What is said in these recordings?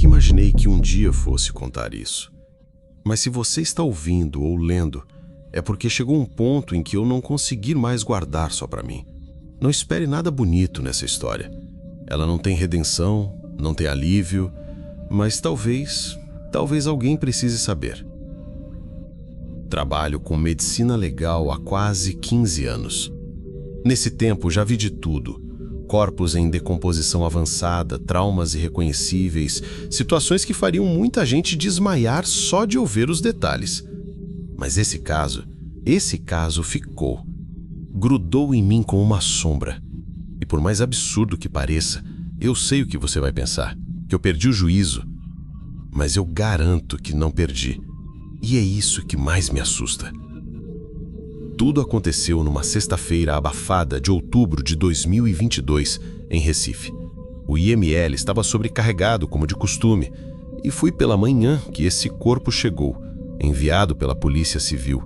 imaginei que um dia fosse contar isso. Mas se você está ouvindo ou lendo, é porque chegou um ponto em que eu não consegui mais guardar só para mim. Não espere nada bonito nessa história. Ela não tem redenção, não tem alívio, mas talvez alguém precise saber. Trabalho com medicina legal há quase 15 anos. Nesse tempo já vi de tudo. Corpos em decomposição avançada, traumas irreconhecíveis, situações que fariam muita gente desmaiar só de ouvir os detalhes. Mas esse caso ficou. Grudou em mim como uma sombra. E por mais absurdo que pareça, eu sei o que você vai pensar, que eu perdi o juízo. Mas eu garanto que não perdi. E é isso que mais me assusta. Tudo aconteceu numa sexta-feira abafada de outubro de 2022, em Recife. O IML estava sobrecarregado, como de costume, e foi pela manhã que esse corpo chegou, enviado pela Polícia Civil.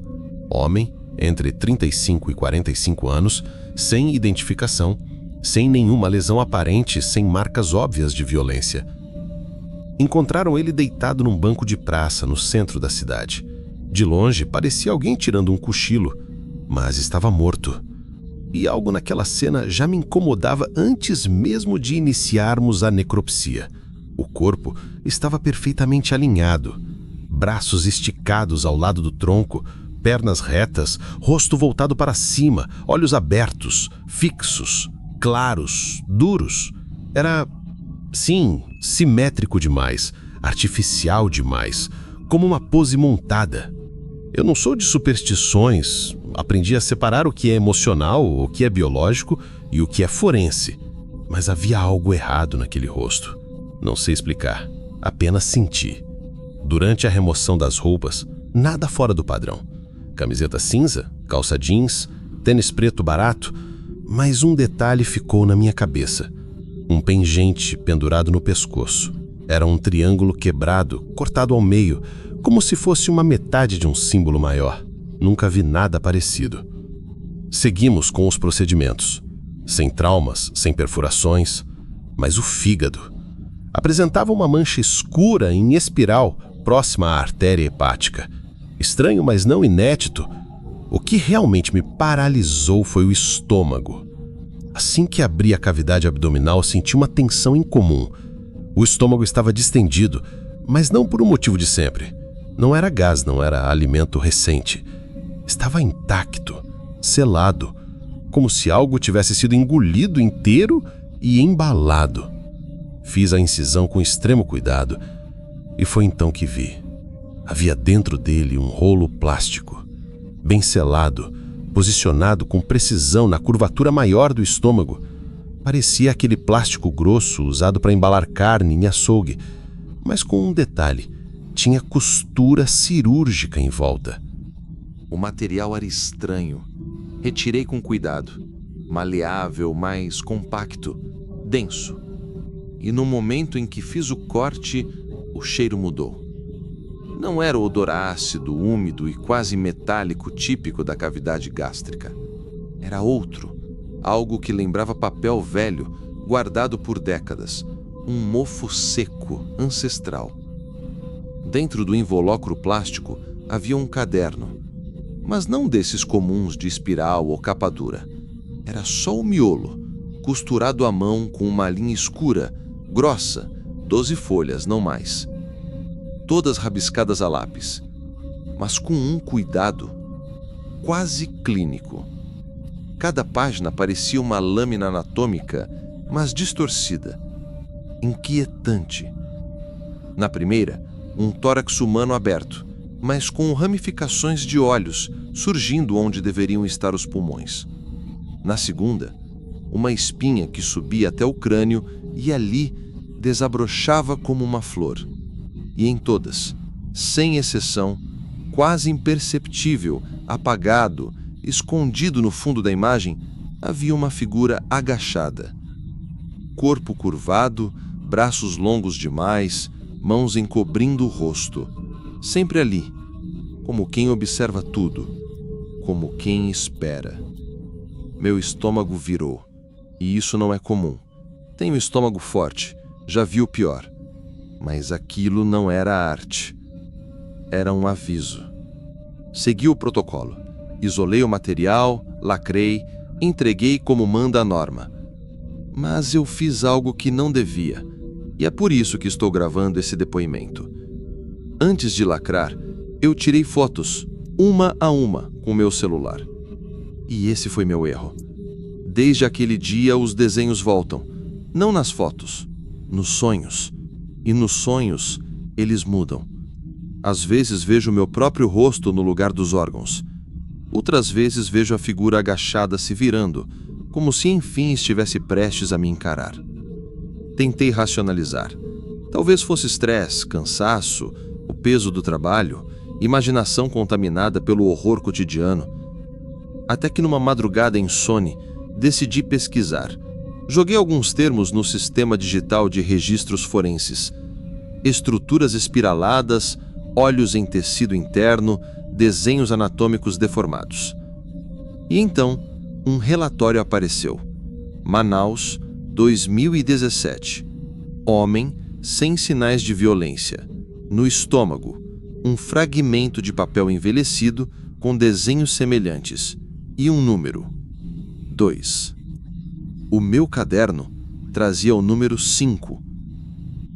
Homem, entre 35 e 45 anos, sem identificação, sem nenhuma lesão aparente, sem marcas óbvias de violência. Encontraram ele deitado num banco de praça no centro da cidade. De longe, parecia alguém tirando um cochilo, mas estava morto. E algo naquela cena já me incomodava antes mesmo de iniciarmos a necropsia. O corpo estava perfeitamente alinhado, braços esticados ao lado do tronco, pernas retas, rosto voltado para cima, olhos abertos, fixos, claros, duros. Era, sim, simétrico demais, artificial demais, como uma pose montada. Eu não sou de superstições, aprendi a separar o que é emocional, o que é biológico e o que é forense. Mas havia algo errado naquele rosto. Não sei explicar, apenas senti. Durante a remoção das roupas, nada fora do padrão. Camiseta cinza, calça jeans, tênis preto barato, mas um detalhe ficou na minha cabeça. Um pingente pendurado no pescoço. Era um triângulo quebrado, cortado ao meio, como se fosse uma metade de um símbolo maior. Nunca vi nada parecido. Seguimos com os procedimentos. Sem traumas, sem perfurações, mas o fígado apresentava uma mancha escura em espiral próxima à artéria hepática. Estranho, mas não inédito. O que realmente me paralisou foi o estômago. Assim que abri a cavidade abdominal, senti uma tensão incomum. O estômago estava distendido, mas não por um motivo de sempre. Não era gás, não era alimento recente. Estava intacto, selado, como se algo tivesse sido engolido inteiro e embalado. Fiz a incisão com extremo cuidado e foi então que vi. Havia dentro dele um rolo plástico, bem selado, posicionado com precisão na curvatura maior do estômago. Parecia aquele plástico grosso usado para embalar carne em açougue, mas com um detalhe: tinha costura cirúrgica em volta. O material era estranho. Retirei com cuidado. Maleável, mas compacto, denso. E no momento em que fiz o corte, o cheiro mudou. Não era o odor ácido, úmido e quase metálico típico da cavidade gástrica. Era outro, algo que lembrava papel velho, guardado por décadas, um mofo seco, ancestral. Dentro do invólucro plástico havia um caderno, mas não desses comuns de espiral ou capa dura. Era só o miolo, costurado à mão com uma linha escura, grossa, 12 folhas, não mais. Todas rabiscadas a lápis, mas com um cuidado quase clínico. Cada página parecia uma lâmina anatômica, mas distorcida, inquietante. Na primeira, um tórax humano aberto, mas com ramificações de olhos surgindo onde deveriam estar os pulmões. Na segunda, uma espinha que subia até o crânio e ali desabrochava como uma flor. E em todas, sem exceção, quase imperceptível, apagado, escondido no fundo da imagem, havia uma figura agachada. Corpo curvado, braços longos demais, mãos encobrindo o rosto. Sempre ali, como quem observa tudo, como quem espera. Meu estômago virou. E isso não é comum. Tenho estômago forte, já vi o pior. Mas aquilo não era arte. Era um aviso. Segui o protocolo. Isolei o material, lacrei, entreguei como manda a norma. Mas eu fiz algo que não devia, e é por isso que estou gravando esse depoimento. Antes de lacrar, eu tirei fotos, uma a uma, com meu celular. E esse foi meu erro. Desde aquele dia, os desenhos voltam. Não nas fotos, nos sonhos. E nos sonhos, eles mudam. Às vezes vejo meu próprio rosto no lugar dos órgãos. Outras vezes vejo a figura agachada se virando, como se enfim estivesse prestes a me encarar. Tentei racionalizar. Talvez fosse estresse, cansaço, o peso do trabalho, imaginação contaminada pelo horror cotidiano. Até que numa madrugada insone, decidi pesquisar. Joguei alguns termos no sistema digital de registros forenses. Estruturas espiraladas, olhos em tecido interno, desenhos anatômicos deformados. E então, um relatório apareceu. Manaus, 2017. Homem sem sinais de violência. No estômago, um fragmento de papel envelhecido com desenhos semelhantes. E um número. 2. O meu caderno trazia o número 5.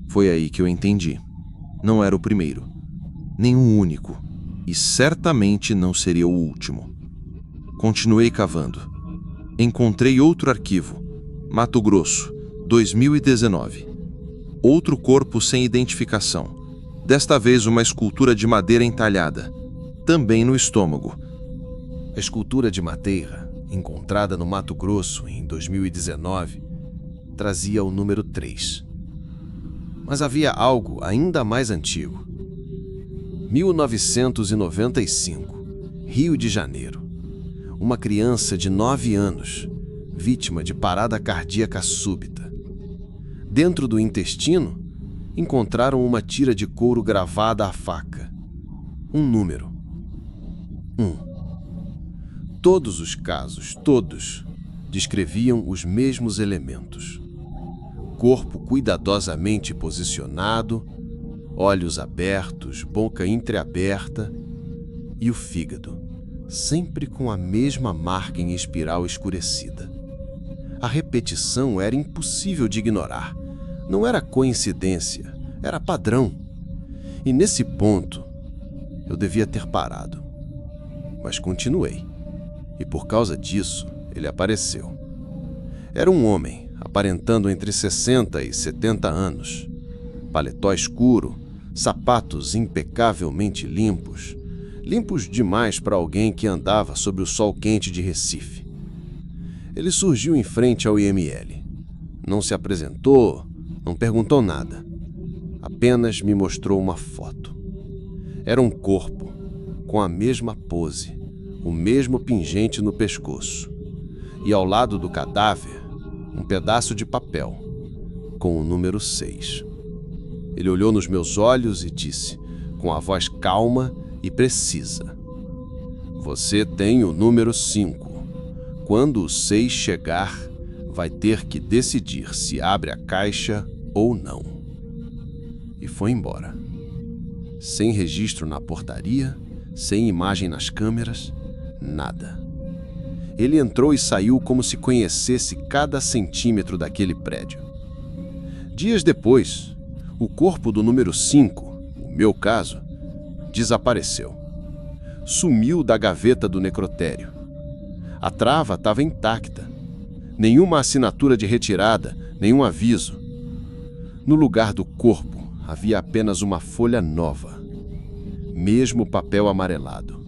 Foi aí que eu entendi. Não era o primeiro, nem o único, e certamente não seria o último. Continuei cavando. Encontrei outro arquivo. Mato Grosso, 2019. Outro corpo sem identificação. Desta vez uma escultura de madeira entalhada, também no estômago. A escultura de madeira, encontrada no Mato Grosso em 2019, trazia o número 3. Mas havia algo ainda mais antigo. 1995, Rio de Janeiro. Uma criança de 9 anos, vítima de parada cardíaca súbita. Dentro do intestino, encontraram uma tira de couro gravada à faca. Um número. 1. Todos os casos, todos, descreviam os mesmos elementos. Corpo cuidadosamente posicionado, olhos abertos, boca entreaberta e o fígado, sempre com a mesma marca em espiral escurecida. A repetição era impossível de ignorar. Não era coincidência, era padrão. E nesse ponto, eu devia ter parado. Mas continuei. E por causa disso, ele apareceu. Era um homem, aparentando entre 60 e 70 anos. Paletó escuro, sapatos impecavelmente limpos. Limpos demais para alguém que andava sob o sol quente de Recife. Ele surgiu em frente ao IML. Não se apresentou, não perguntou nada. Apenas me mostrou uma foto. Era um corpo, com a mesma pose, o mesmo pingente no pescoço. E ao lado do cadáver, um pedaço de papel, com o número 6. Ele olhou nos meus olhos e disse, com a voz calma e precisa: "Você tem o número 5. Quando o 6 chegar, vai ter que decidir se abre a caixa ou não." E foi embora. Sem registro na portaria, sem imagem nas câmeras, nada. Ele entrou e saiu como se conhecesse cada centímetro daquele prédio. Dias depois, o corpo do número 5, o meu caso, desapareceu. Sumiu da gaveta do necrotério. A trava estava intacta. Nenhuma assinatura de retirada, nenhum aviso. No lugar do corpo, havia apenas uma folha nova. Mesmo papel amarelado.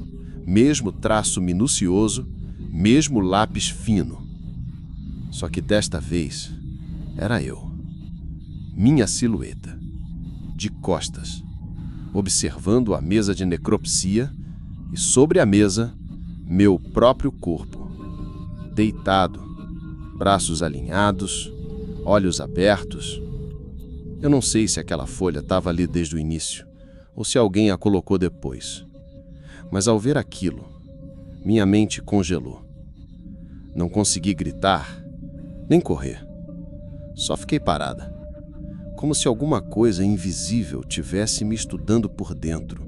Mesmo traço minucioso, mesmo lápis fino. Só que desta vez, era eu. Minha silhueta. De costas. Observando a mesa de necropsia e sobre a mesa, meu próprio corpo. Deitado, braços alinhados, olhos abertos. Eu não sei se aquela folha estava ali desde o início ou se alguém a colocou depois. Mas ao ver aquilo, minha mente congelou. Não consegui gritar, nem correr. Só fiquei parada, como se alguma coisa invisível tivesse me estudando por dentro.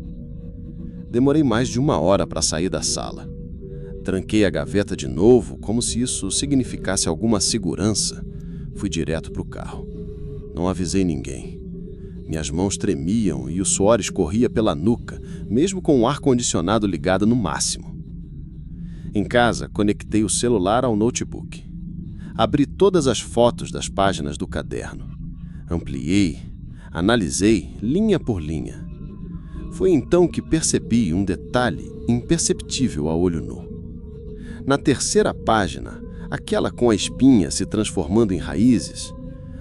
Demorei mais de 1 hora para sair da sala. Tranquei a gaveta de novo, como se isso significasse alguma segurança. Fui direto para o carro. Não avisei ninguém. Minhas mãos tremiam e o suor escorria pela nuca, mesmo com o ar-condicionado ligado no máximo. Em casa, conectei o celular ao notebook. Abri todas as fotos das páginas do caderno. Ampliei, analisei linha por linha. Foi então que percebi um detalhe imperceptível a olho nu. Na terceira página, aquela com a espinha se transformando em raízes,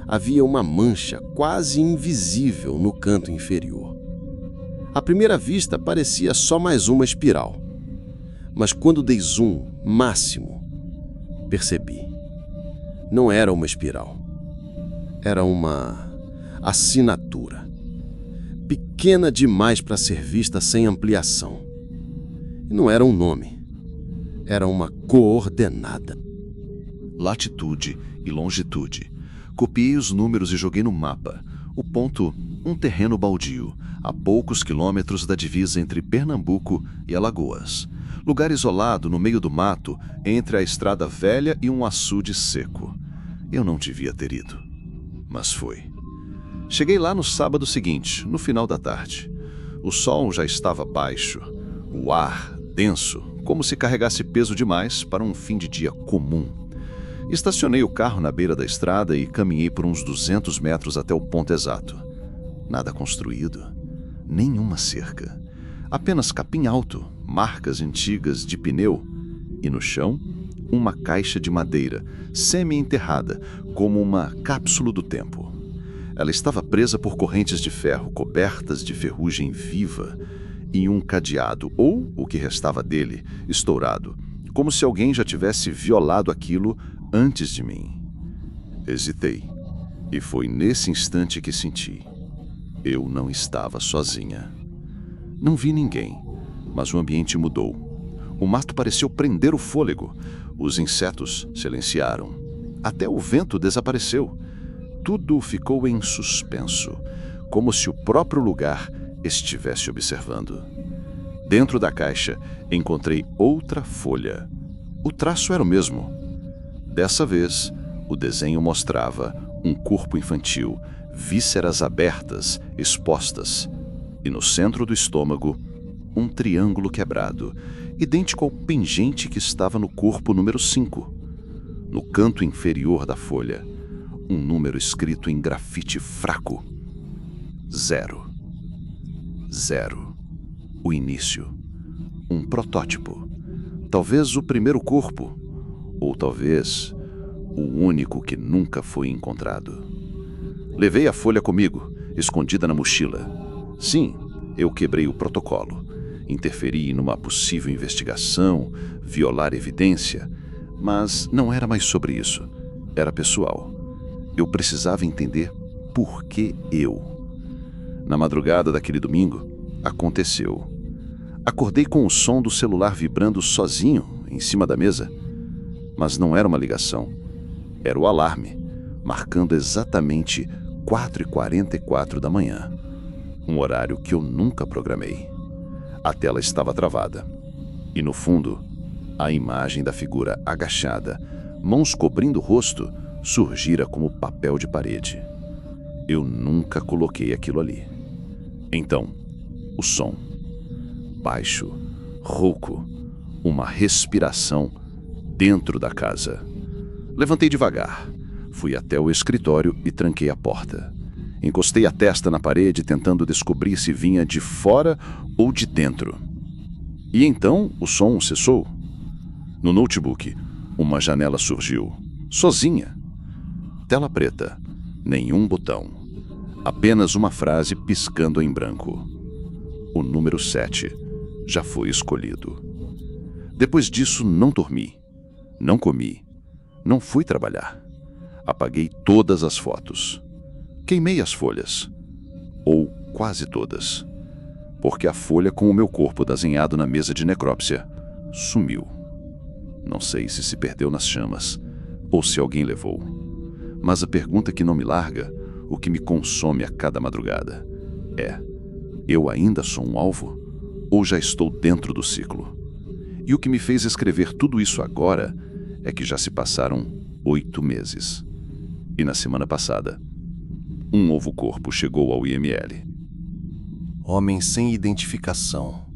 havia uma mancha quase invisível no canto inferior. À primeira vista, parecia só mais uma espiral. Mas quando dei zoom máximo, percebi. Não era uma espiral. Era uma assinatura. Pequena demais para ser vista sem ampliação. E não era um nome. Era uma coordenada. Latitude e longitude. Copiei os números e joguei no mapa. O ponto, um terreno baldio, a poucos quilômetros da divisa entre Pernambuco e Alagoas. Lugar isolado no meio do mato, entre a estrada velha e um açude seco. Eu não devia ter ido, mas fui. Cheguei lá no sábado seguinte, no final da tarde. O sol já estava baixo, o ar denso, como se carregasse peso demais para um fim de dia comum. Estacionei o carro na beira da estrada e caminhei por uns 200 metros até o ponto exato. Nada construído, nenhuma cerca. Apenas capim alto, marcas antigas de pneu e no chão, uma caixa de madeira, semi-enterrada, como uma cápsula do tempo. Ela estava presa por correntes de ferro cobertas de ferrugem viva e um cadeado, ou o que restava dele, estourado, como se alguém já tivesse violado aquilo antes de mim. Hesitei, e foi nesse instante que senti. Eu não estava sozinha. Não vi ninguém, mas o ambiente mudou. O mato pareceu prender o fôlego. Os insetos silenciaram. Até o vento desapareceu. Tudo ficou em suspenso, como se o próprio lugar estivesse observando. Dentro da caixa, encontrei outra folha. O traço era o mesmo. Dessa vez, o desenho mostrava um corpo infantil, vísceras abertas, expostas, e no centro do estômago, um triângulo quebrado, idêntico ao pingente que estava no corpo número 5. No canto inferior da folha, um número escrito em grafite fraco. 0. 0. O início. Um protótipo. Talvez o primeiro corpo. Ou talvez o único que nunca foi encontrado. Levei a folha comigo, escondida na mochila. Sim, eu quebrei o protocolo. Interferi numa possível investigação, violar evidência, mas não era mais sobre isso. Era pessoal. Eu precisava entender por que eu. Na madrugada daquele domingo, aconteceu. Acordei com o som do celular vibrando sozinho em cima da mesa. Mas não era uma ligação. Era o alarme, marcando exatamente 4h44 da manhã. Um horário que eu nunca programei. A tela estava travada. E no fundo, a imagem da figura agachada, mãos cobrindo o rosto, surgira como papel de parede. Eu nunca coloquei aquilo ali. Então, o som. Baixo, rouco, uma respiração dentro da casa. Levantei devagar, fui até o escritório e tranquei a porta. Encostei a testa na parede tentando descobrir se vinha de fora ou de dentro. E então o som cessou. No notebook, uma janela surgiu, sozinha. Tela preta, nenhum botão. Apenas uma frase piscando em branco. O número 7 já foi escolhido. Depois disso, não dormi, não comi, não fui trabalhar. Apaguei todas as fotos. Queimei as folhas. Ou quase todas. Porque a folha com o meu corpo desenhado na mesa de necrópsia sumiu. Não sei se perdeu nas chamas ou se alguém levou. Mas a pergunta que não me larga, o que me consome a cada madrugada. Eu ainda sou um alvo? Ou já estou dentro do ciclo? E o que me fez escrever tudo isso agora é que já se passaram 8 meses. E na semana passada, um novo corpo chegou ao IML. Homem sem identificação.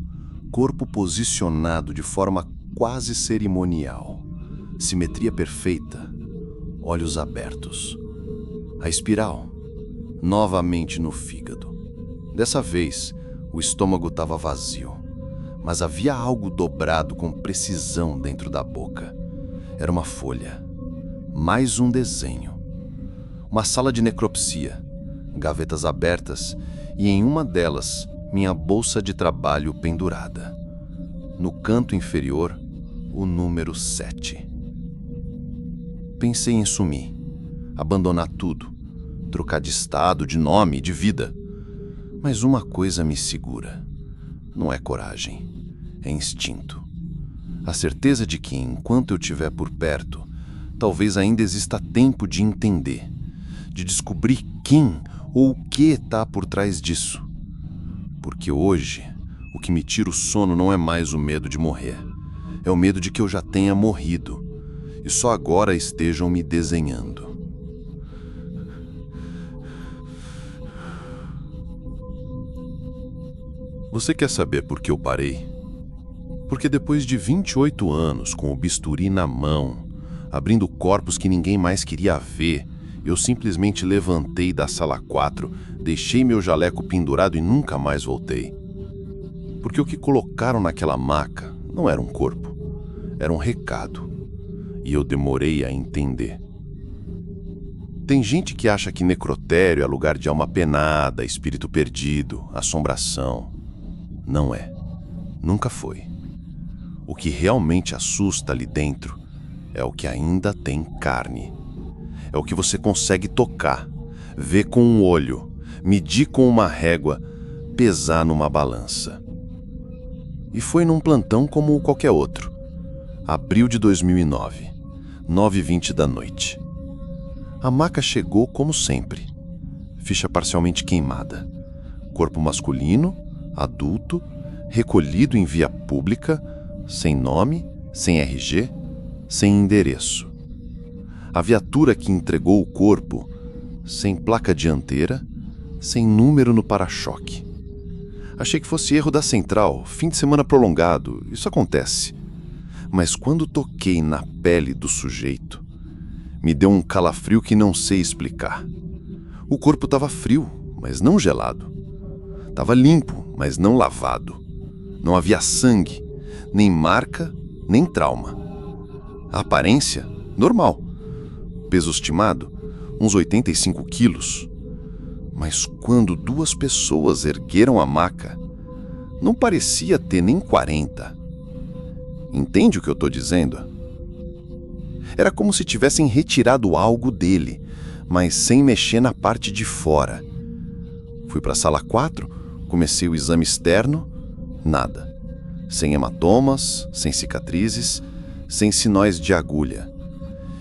Corpo posicionado de forma quase cerimonial. Simetria perfeita. Olhos abertos. A espiral. Novamente no fígado. Dessa vez, o estômago estava vazio. Mas havia algo dobrado com precisão dentro da boca. Era uma folha. Mais um desenho. Uma sala de necropsia. Gavetas abertas e em uma delas, minha bolsa de trabalho pendurada. No canto inferior, o número 7. Pensei em sumir, abandonar tudo, trocar de estado, de nome, de vida. Mas uma coisa me segura. Não é coragem, é instinto. A certeza de que, enquanto eu estiver por perto, talvez ainda exista tempo de entender, de descobrir quem ou o que está por trás disso. Porque hoje, o que me tira o sono não é mais o medo de morrer. É o medo de que eu já tenha morrido e só agora estejam me desenhando. Você quer saber por que eu parei? Porque depois de 28 anos com o bisturi na mão, abrindo corpos que ninguém mais queria ver, eu simplesmente levantei da sala 4, deixei meu jaleco pendurado e nunca mais voltei. Porque o que colocaram naquela maca não era um corpo, era um recado. E eu demorei a entender. Tem gente que acha que necrotério é lugar de alma penada, espírito perdido, assombração. Não é. Nunca foi. O que realmente assusta ali dentro é o que ainda tem carne. É o que você consegue tocar, ver com um olho, medir com uma régua, pesar numa balança. E foi num plantão como qualquer outro. Abril de 2009, 9h20 da noite. A maca chegou como sempre. Ficha parcialmente queimada. Corpo masculino, adulto, recolhido em via pública, sem nome, sem RG, sem endereço. A viatura que entregou o corpo, sem placa dianteira, sem número no para-choque. Achei que fosse erro da central, fim de semana prolongado, isso acontece. Mas quando toquei na pele do sujeito, me deu um calafrio que não sei explicar. O corpo estava frio, mas não gelado. Estava limpo, mas não lavado. Não havia sangue, nem marca, nem trauma. A aparência, normal. Peso estimado, uns 85 quilos. Mas quando 2 pessoas ergueram a maca, não parecia ter nem 40. Entende o que eu estou dizendo? Era como se tivessem retirado algo dele, mas sem mexer na parte de fora. Fui para a sala 4, comecei o exame externo, nada. Sem hematomas, sem cicatrizes, sem sinóis de agulha.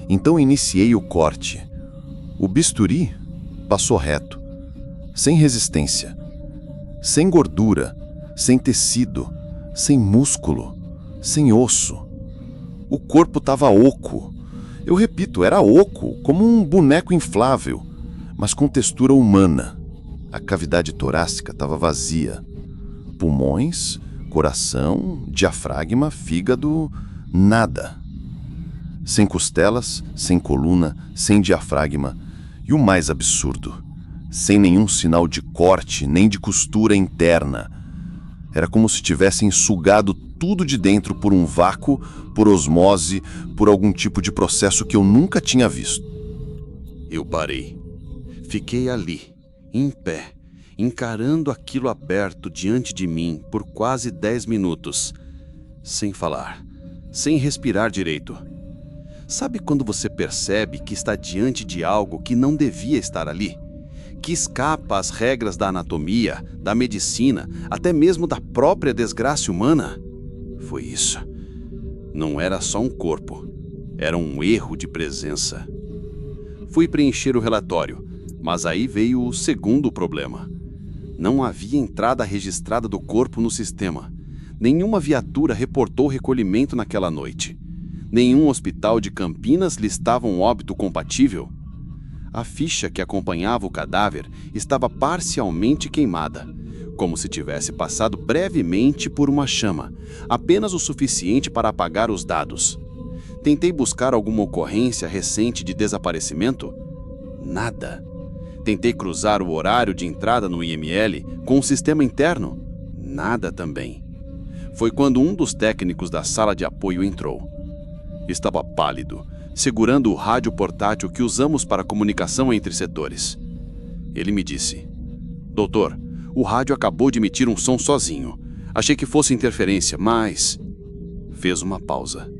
Então iniciei o corte. O bisturi passou reto, sem resistência, sem gordura, sem tecido, sem músculo, sem osso. O corpo estava oco. Eu repito, era oco, como um boneco inflável, mas com textura humana. A cavidade torácica estava vazia. Pulmões, coração, diafragma, fígado, nada. Sem costelas, sem coluna, sem diafragma e o mais absurdo, sem nenhum sinal de corte nem de costura interna. Era como se tivessem sugado tudo de dentro por um vácuo, por osmose, por algum tipo de processo que eu nunca tinha visto. Eu parei. Fiquei ali, em pé, encarando aquilo aberto diante de mim por quase 10 minutos, sem falar, sem respirar direito. Sabe quando você percebe que está diante de algo que não devia estar ali? Que escapa às regras da anatomia, da medicina, até mesmo da própria desgraça humana? Foi isso. Não era só um corpo, era um erro de presença. Fui preencher o relatório, Mas aí veio o segundo problema. Não havia entrada registrada do corpo no sistema. Nenhuma viatura reportou recolhimento naquela noite. Nenhum hospital de Campinas listava um óbito compatível. A ficha que acompanhava o cadáver estava parcialmente queimada, como se tivesse passado brevemente por uma chama, apenas o suficiente para apagar os dados. Tentei buscar alguma ocorrência recente de desaparecimento? Nada. Tentei cruzar o horário de entrada no IML com o sistema interno? Nada também. Foi quando um dos técnicos da sala de apoio entrou. Estava pálido, segurando o rádio portátil que usamos para comunicação entre setores. Ele me disse: "Doutor, o rádio acabou de emitir um som sozinho. Achei que fosse interferência, mas..." Fez uma pausa.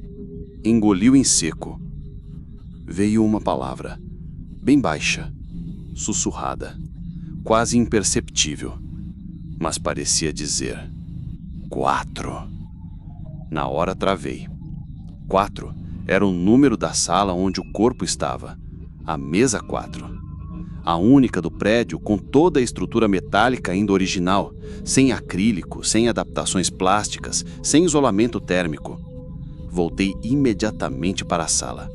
Engoliu em seco. Veio uma palavra, bem baixa, sussurrada, quase imperceptível, mas parecia dizer 4. Na hora travei. 4 era o número da sala onde o corpo estava, a mesa 4. A única do prédio com toda a estrutura metálica ainda original, sem acrílico, sem adaptações plásticas, sem isolamento térmico. Voltei imediatamente para a sala.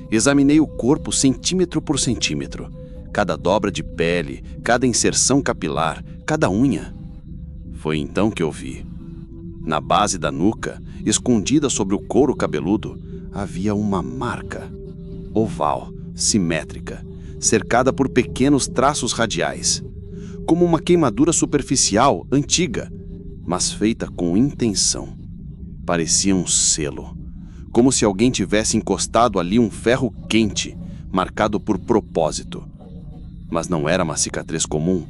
Examinei o corpo centímetro por centímetro, cada dobra de pele, cada inserção capilar, cada unha. Foi então que eu vi. Na base da nuca, escondida sobre o couro cabeludo, havia uma marca, oval, simétrica, cercada por pequenos traços radiais, como uma queimadura superficial antiga, mas feita com intenção. Parecia um selo, como se alguém tivesse encostado ali um ferro quente, marcado por propósito. Mas não era uma cicatriz comum,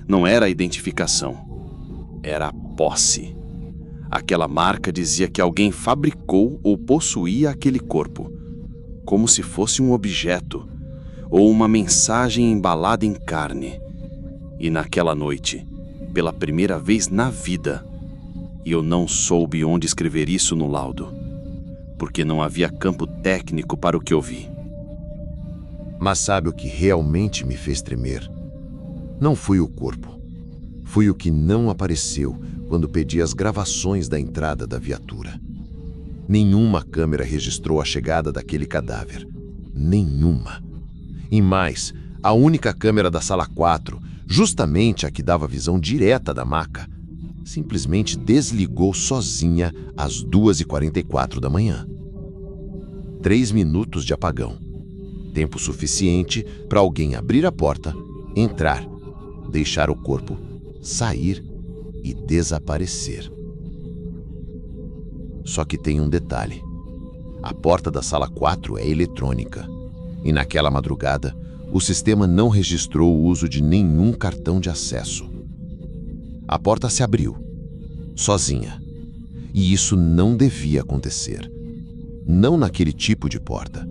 não era a identificação, era a posse. Aquela marca dizia que alguém fabricou ou possuía aquele corpo, como se fosse um objeto, ou uma mensagem embalada em carne. E naquela noite, pela primeira vez na vida, eu não soube onde escrever isso no laudo, porque não havia campo técnico para o que eu vi. Mas sabe o que realmente me fez tremer? Não foi o corpo. Foi o que não apareceu quando pedi as gravações da entrada da viatura. Nenhuma câmera registrou a chegada daquele cadáver. Nenhuma. E mais, a única câmera da sala 4, justamente a que dava visão direta da maca, simplesmente desligou sozinha às 2h44 da manhã. 3 minutos de apagão. Tempo suficiente para alguém abrir a porta, entrar, deixar o corpo sair e desaparecer. Só que tem um detalhe. A porta da sala 4 é eletrônica. E naquela madrugada, o sistema não registrou o uso de nenhum cartão de acesso. A porta se abriu, sozinha. E isso não devia acontecer. Não naquele tipo de porta.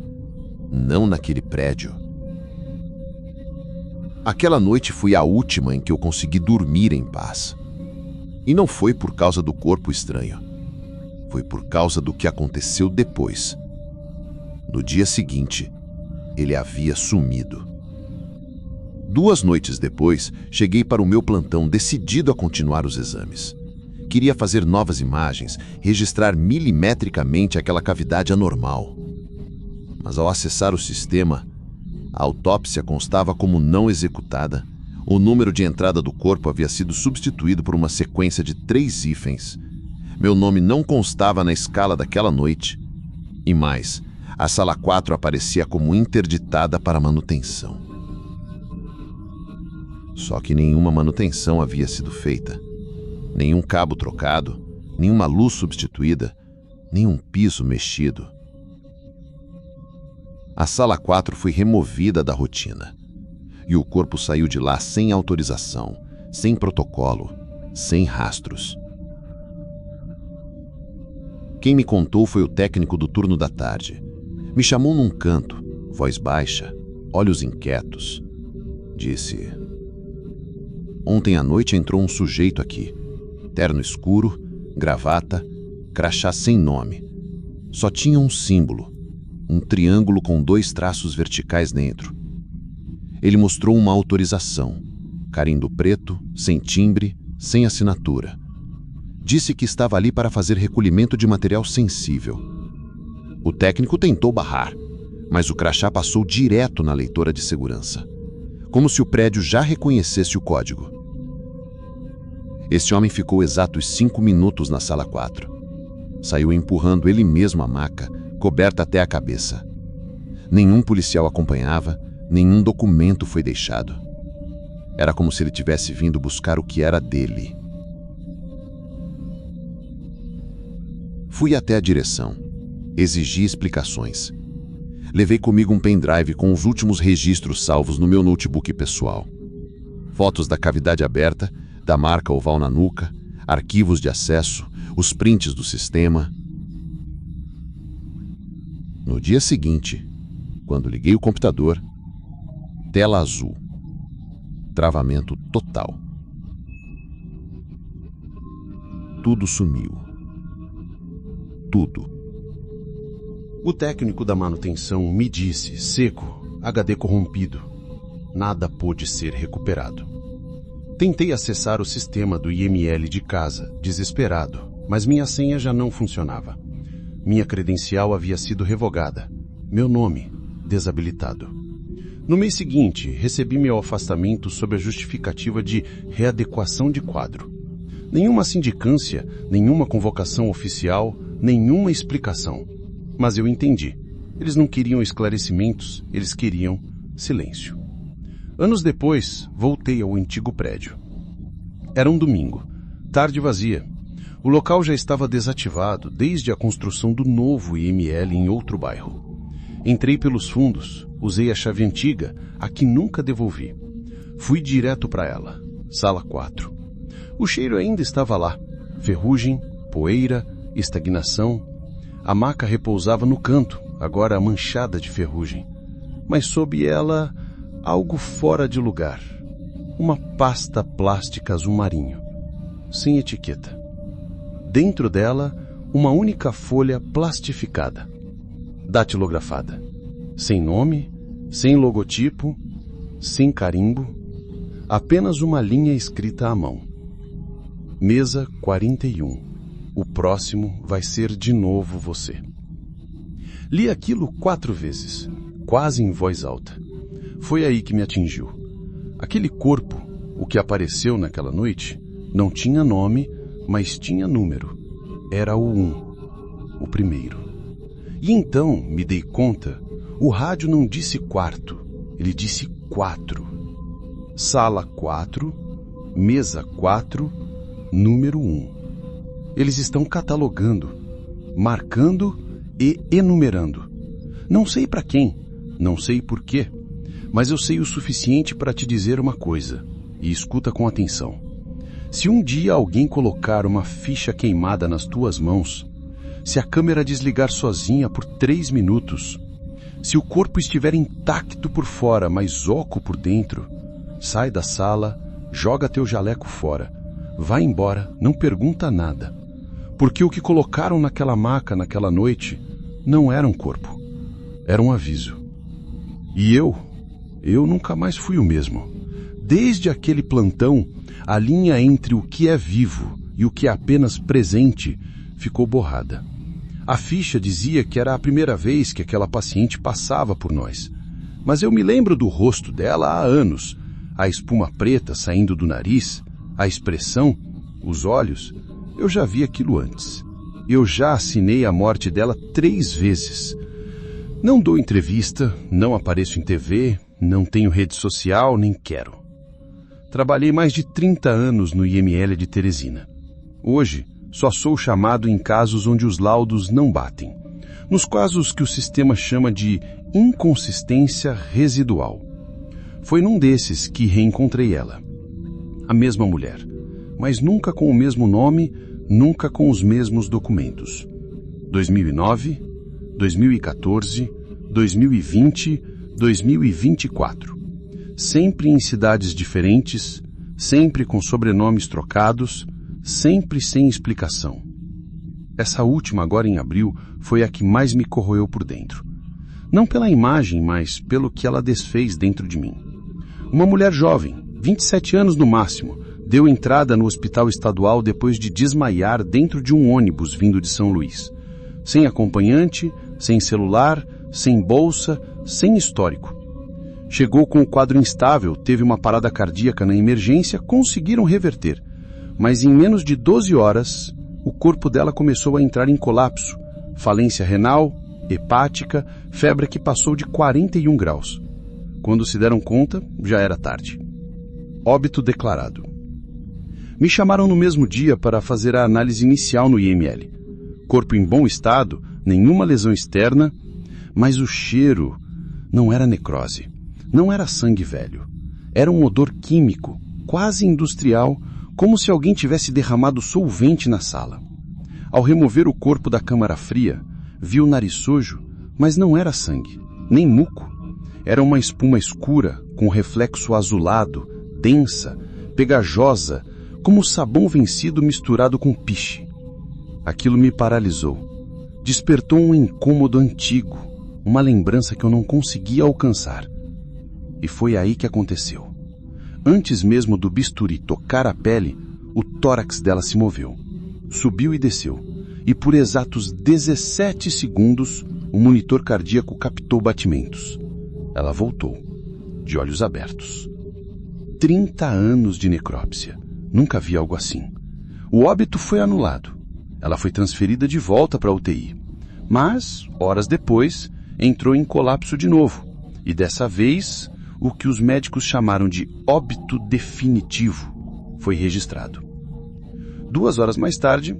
Não naquele prédio. Aquela noite foi a última em que eu consegui dormir em paz. E não foi por causa do corpo estranho. Foi por causa do que aconteceu depois. No dia seguinte, ele havia sumido. 2 noites depois, cheguei para o meu plantão decidido a continuar os exames. Queria fazer novas imagens, registrar milimetricamente aquela cavidade anormal. Mas ao acessar o sistema, a autópsia constava como não executada. O número de entrada do corpo havia sido substituído por uma sequência de 3 hífens. Meu nome não constava na escala daquela noite. E mais, a sala 4 aparecia como interditada para manutenção. Só que nenhuma manutenção havia sido feita. Nenhum cabo trocado, nenhuma luz substituída, nenhum piso mexido. A sala 4 foi removida da rotina. E o corpo saiu de lá sem autorização, sem protocolo, sem rastros. Quem me contou foi o técnico do turno da tarde. Me chamou num canto, voz baixa, olhos inquietos. Disse: "Ontem à noite entrou um sujeito aqui. Terno escuro, gravata, crachá sem nome. Só tinha um símbolo, um triângulo com 2 traços verticais dentro. Ele mostrou uma autorização, carimbo preto, sem timbre, sem assinatura. Disse que estava ali para fazer recolhimento de material sensível. O técnico tentou barrar, mas o crachá passou direto na leitora de segurança, como se o prédio já reconhecesse o código. Esse homem ficou exatos 5 minutos na sala 4. Saiu empurrando ele mesmo a maca, coberta até a cabeça. Nenhum policial acompanhava, nenhum documento foi deixado. Era como se ele tivesse vindo buscar o que era dele. Fui até a direção. Exigi explicações. Levei comigo um pendrive com os últimos registros salvos no meu notebook pessoal. Fotos da cavidade aberta, da marca oval na nuca, arquivos de acesso, os prints do sistema. No dia seguinte, quando liguei o computador, tela azul. Travamento total. Tudo sumiu. Tudo. O técnico da manutenção me disse, seco, HD corrompido. Nada pôde ser recuperado. Tentei acessar o sistema do IML de casa, desesperado, mas minha senha já não funcionava. Minha credencial havia sido revogada. Meu nome, desabilitado. No mês seguinte, recebi meu afastamento sob a justificativa de readequação de quadro. Nenhuma sindicância, nenhuma convocação oficial, nenhuma explicação. Mas eu entendi. Eles não queriam esclarecimentos, eles queriam silêncio. Anos depois, voltei ao antigo prédio. Era um domingo, tarde vazia. O local já estava desativado desde a construção do novo IML em outro bairro. Entrei pelos fundos, usei a chave antiga, a que nunca devolvi. Fui direto para ela, sala 4. O cheiro ainda estava lá. Ferrugem, poeira, estagnação. A maca repousava no canto, agora manchada de ferrugem. Mas sob ela, algo fora de lugar. Uma pasta plástica azul marinho, sem etiqueta. Dentro dela, uma única folha plastificada, datilografada. Sem nome, sem logotipo, sem carimbo, apenas uma linha escrita à mão. Mesa 41. O próximo vai ser de novo você. Li aquilo 4 vezes, quase em voz alta. Foi aí que me atingiu. Aquele corpo, o que apareceu naquela noite, não tinha nome, mas tinha número. Era o 1, o primeiro. E então me dei conta, o rádio não disse quarto, ele disse 4. Sala 4, mesa 4, número 1. Eles estão catalogando, marcando e enumerando. Não sei para quem, não sei por quê, mas eu sei o suficiente para te dizer uma coisa, e escuta com atenção. Se um dia alguém colocar uma ficha queimada nas tuas mãos, se a câmera desligar sozinha por 3 minutos, se o corpo estiver intacto por fora, mas oco por dentro, sai da sala, joga teu jaleco fora, vai embora, não pergunta nada. Porque o que colocaram naquela maca naquela noite não era um corpo, era um aviso. E eu nunca mais fui o mesmo. Desde aquele plantão, a linha entre o que é vivo e o que é apenas presente ficou borrada. A ficha dizia que era a primeira vez que aquela paciente passava por nós. Mas eu me lembro do rosto dela há anos. A espuma preta saindo do nariz, a expressão, os olhos. Eu já vi aquilo antes. Eu já assinei a morte dela 3 vezes. Não dou entrevista, não apareço em TV, não tenho rede social, nem quero. Trabalhei mais de 30 anos no IML de Teresina. Hoje, só sou chamado em casos onde os laudos não batem. Nos casos que o sistema chama de inconsistência residual. Foi num desses que reencontrei ela. A mesma mulher, mas nunca com o mesmo nome, nunca com os mesmos documentos. 2009, 2014, 2020, 2024. Sempre em cidades diferentes, sempre com sobrenomes trocados, sempre sem explicação. Essa última, agora em abril, foi a que mais me corroeu por dentro. Não pela imagem, mas pelo que ela desfez dentro de mim. Uma mulher jovem, 27 anos no máximo, deu entrada no hospital estadual depois de desmaiar dentro de um ônibus vindo de São Luís. Sem acompanhante, sem celular, sem bolsa, sem histórico. Chegou com o quadro instável, teve uma parada cardíaca na emergência, conseguiram reverter. Mas em menos de 12 horas, o corpo dela começou a entrar em colapso, falência renal, hepática, febre que passou de 41 graus. Quando se deram conta, já era tarde. Óbito declarado. Me chamaram no mesmo dia para fazer a análise inicial no IML. Corpo em bom estado, nenhuma lesão externa, mas o cheiro não era necrose, não era sangue velho. Era um odor químico, quase industrial, como se alguém tivesse derramado solvente na sala. Ao remover o corpo da câmara fria, vi o nariz sujo, mas não era sangue, nem muco. Era uma espuma escura, com reflexo azulado, densa, pegajosa, como sabão vencido misturado com piche. Aquilo me paralisou. Despertou um incômodo antigo, uma lembrança que eu não conseguia alcançar. E foi aí que aconteceu. Antes mesmo do bisturi tocar a pele, o tórax dela se moveu. Subiu e desceu. E por exatos 17 segundos, o monitor cardíaco captou batimentos. Ela voltou, de olhos abertos. 30 anos de necrópsia. Nunca vi algo assim. O óbito foi anulado. Ela foi transferida de volta para a UTI. Mas, horas depois, entrou em colapso de novo. E dessa vez, o que os médicos chamaram de óbito definitivo foi registrado. 2 horas mais tarde,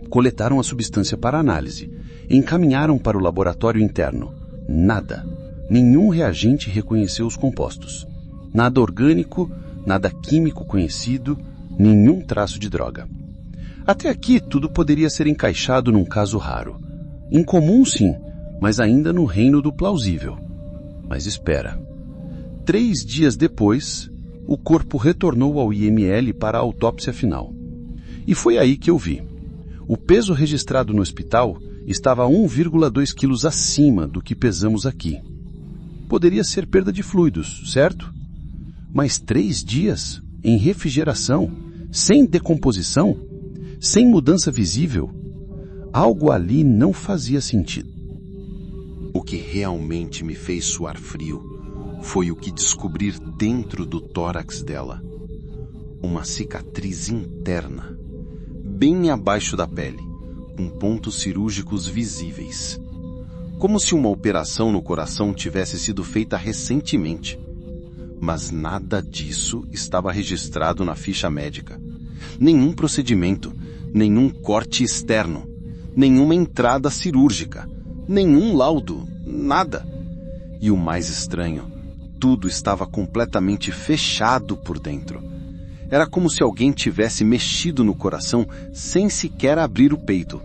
coletaram a substância para análise. Encaminharam para o laboratório interno. Nada. Nenhum reagente reconheceu os compostos. Nada orgânico, nada químico conhecido, nenhum traço de droga. Até aqui tudo poderia ser encaixado num caso raro. Incomum sim, mas ainda no reino do plausível. Mas espera. 3 dias depois, o corpo retornou ao IML para a autópsia final. E foi aí que eu vi. O peso registrado no hospital estava 1,2 quilos acima do que pesamos aqui. Poderia ser perda de fluidos, certo? Mas 3 dias, em refrigeração, sem decomposição, sem mudança visível, algo ali não fazia sentido. O que realmente me fez suar frio foi o que descobri dentro do tórax dela. Uma cicatriz interna, bem abaixo da pele, com pontos cirúrgicos visíveis. Como se uma operação no coração tivesse sido feita recentemente. Mas nada disso estava registrado na ficha médica. Nenhum procedimento, nenhum corte externo, nenhuma entrada cirúrgica, nenhum laudo, nada. E o mais estranho, tudo estava completamente fechado por dentro. Era como se alguém tivesse mexido no coração sem sequer abrir o peito.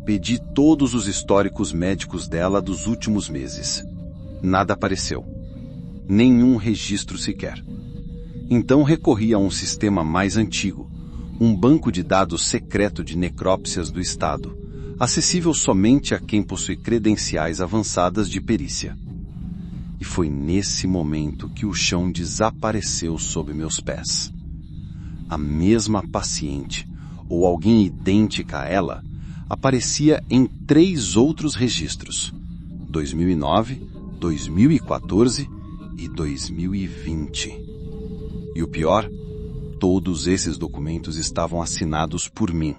Pedi todos os históricos médicos dela dos últimos meses. Nada apareceu. Nenhum registro sequer. Então recorri a um sistema mais antigo, um banco de dados secreto de necrópsias do Estado, acessível somente a quem possui credenciais avançadas de perícia. E foi nesse momento que o chão desapareceu sob meus pés. A mesma paciente, ou alguém idêntica a ela, aparecia em 3 outros registros: 2009, 2014 e 2020. E o pior, todos esses documentos estavam assinados por mim.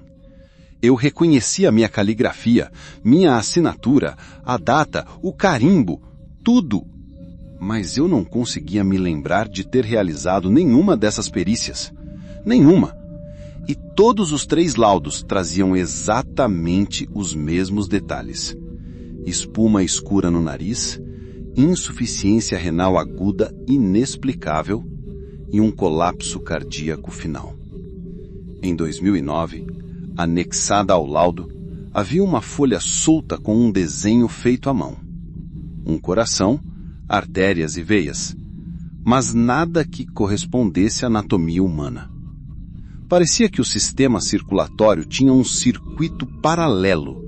Eu reconhecia minha caligrafia, minha assinatura, a data, o carimbo, tudo. Mas eu não conseguia me lembrar de ter realizado nenhuma dessas perícias. Nenhuma. E todos os 3 laudos traziam exatamente os mesmos detalhes: espuma escura no nariz, insuficiência renal aguda inexplicável e um colapso cardíaco final. Em 2009, anexada ao laudo, havia uma folha solta com um desenho feito à mão. Um coração, artérias e veias, mas nada que correspondesse à anatomia humana. Parecia que o sistema circulatório tinha um circuito paralelo,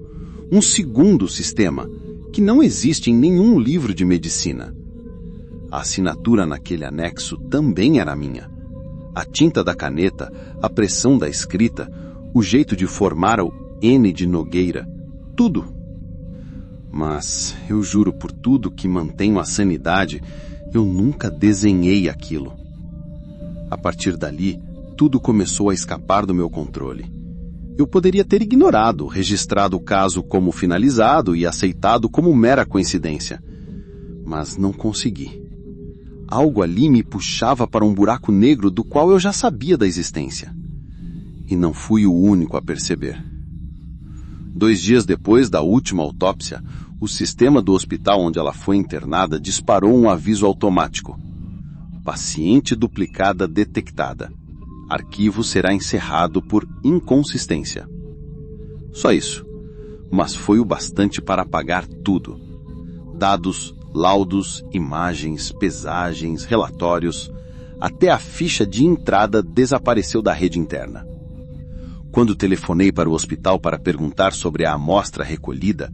um segundo sistema, que não existe em nenhum livro de medicina. A assinatura naquele anexo também era minha. A tinta da caneta, a pressão da escrita, o jeito de formar o N de Nogueira, tudo. Mas eu juro por tudo que mantenho a sanidade, eu nunca desenhei aquilo. A partir dali, tudo começou a escapar do meu controle. Eu poderia ter ignorado, registrado o caso como finalizado e aceitado como mera coincidência. Mas não consegui. Algo ali me puxava para um buraco negro do qual eu já sabia da existência. E não fui o único a perceber. 2 dias depois da última autópsia, o sistema do hospital onde ela foi internada disparou um aviso automático. Paciente duplicada detectada. Arquivo será encerrado por inconsistência. Só isso, mas foi o bastante para apagar tudo. Dados, laudos, imagens, pesagens, relatórios, até a ficha de entrada desapareceu da rede interna. Quando telefonei para o hospital para perguntar sobre a amostra recolhida,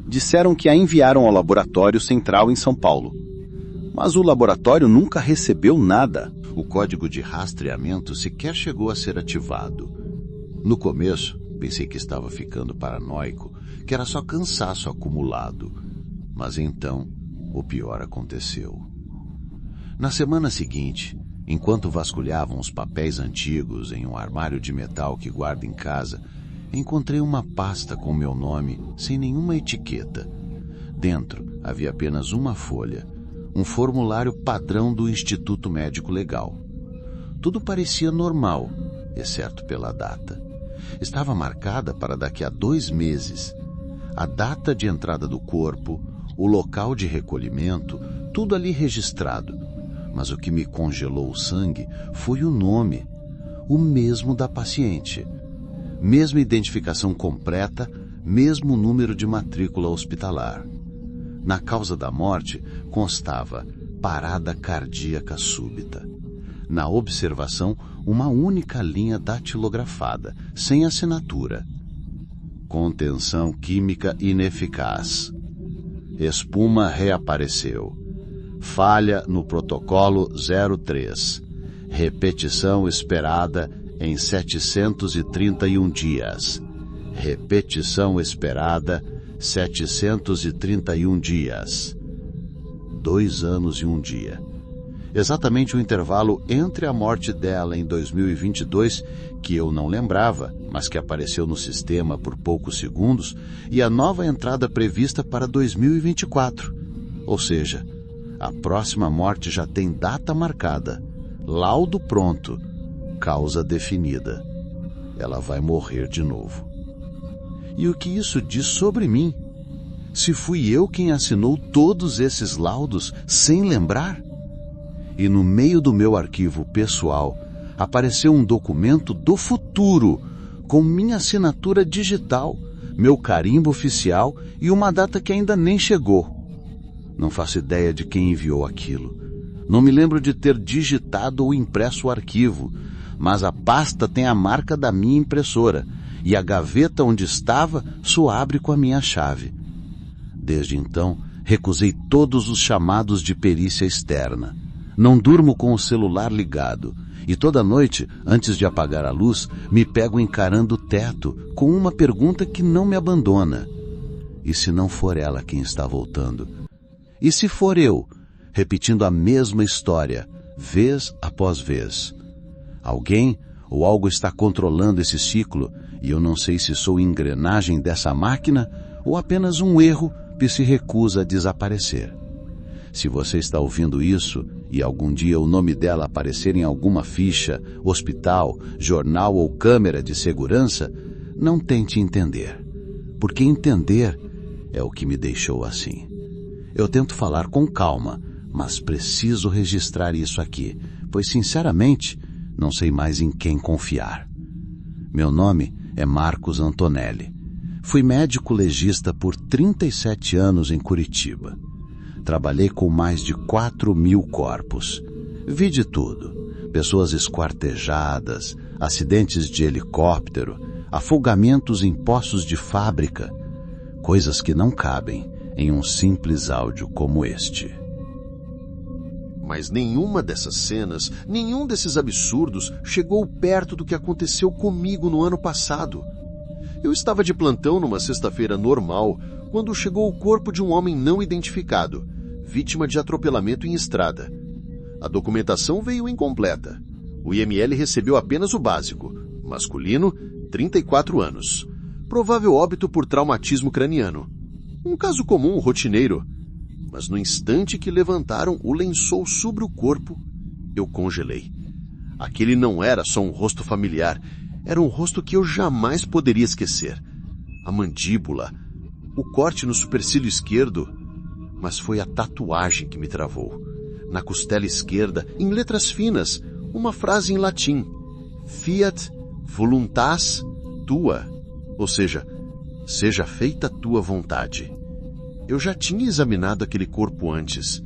disseram que a enviaram ao laboratório central em São Paulo. Mas o laboratório nunca recebeu nada. O código de rastreamento sequer chegou a ser ativado. No começo, pensei que estava ficando paranoico, que era só cansaço acumulado. Mas então, o pior aconteceu. Na semana seguinte, enquanto vasculhavam os papéis antigos em um armário de metal que guardo em casa, encontrei uma pasta com meu nome, sem nenhuma etiqueta. Dentro havia apenas uma folha, um formulário padrão do Instituto Médico Legal. Tudo parecia normal, exceto pela data. Estava marcada para daqui a 2 meses. A data de entrada do corpo, o local de recolhimento, tudo ali registrado. Mas o que me congelou o sangue foi o nome, o mesmo da paciente. Mesma identificação completa, mesmo número de matrícula hospitalar. Na causa da morte constava parada cardíaca súbita. Na observação, uma única linha datilografada, sem assinatura. Contenção química ineficaz. Espuma reapareceu. Falha no protocolo 03. Repetição esperada em 731 dias. Repetição esperada 731 dias. 2 anos e 1 dia. Exatamente o intervalo entre a morte dela em 2022, que eu não lembrava, mas que apareceu no sistema por poucos segundos, e a nova entrada prevista para 2024. Ou seja, a próxima morte já tem data marcada, laudo pronto, causa definida. Ela vai morrer de novo. E o que isso diz sobre mim? Se fui eu quem assinou todos esses laudos sem lembrar? E no meio do meu arquivo pessoal apareceu um documento do futuro, com minha assinatura digital, meu carimbo oficial e uma data que ainda nem chegou. Não faço ideia de quem enviou aquilo. Não me lembro de ter digitado ou impresso o arquivo, mas a pasta tem a marca da minha impressora e a gaveta onde estava só abre com a minha chave. Desde então, recusei todos os chamados de perícia externa. Não durmo com o celular ligado e toda noite, antes de apagar a luz, me pego encarando o teto com uma pergunta que não me abandona. E se não for ela quem está voltando? E se for eu, repetindo a mesma história, vez após vez? Alguém ou algo está controlando esse ciclo e eu não sei se sou engrenagem dessa máquina ou apenas um erro que se recusa a desaparecer. Se você está ouvindo isso e algum dia o nome dela aparecer em alguma ficha, hospital, jornal ou câmera de segurança, não tente entender, porque entender é o que me deixou assim. Eu tento falar com calma, mas preciso registrar isso aqui, pois sinceramente não sei mais em quem confiar. Meu nome é Marcos Antonelli. Fui médico legista por 37 anos em Curitiba. Trabalhei com mais de 4.000 corpos. Vi de tudo. Pessoas esquartejadas, acidentes de helicóptero, afogamentos em poços de fábrica. Coisas que não cabem em um simples áudio como este. Mas nenhuma dessas cenas, nenhum desses absurdos chegou perto do que aconteceu comigo no ano passado. Eu estava de plantão numa sexta-feira normal, quando chegou o corpo de um homem não identificado, vítima de atropelamento em estrada. A documentação veio incompleta. O IML recebeu apenas o básico. Masculino, 34 anos. Provável óbito por traumatismo craniano. Um caso comum, rotineiro. Mas no instante que levantaram o lençol sobre o corpo, eu congelei. Aquele não era só um rosto familiar, era um rosto que eu jamais poderia esquecer. A mandíbula, o corte no supercílio esquerdo, mas foi a tatuagem que me travou. Na costela esquerda, em letras finas, uma frase em latim: Fiat voluntas tua, ou seja, seja feita a tua vontade. Eu já tinha examinado aquele corpo antes.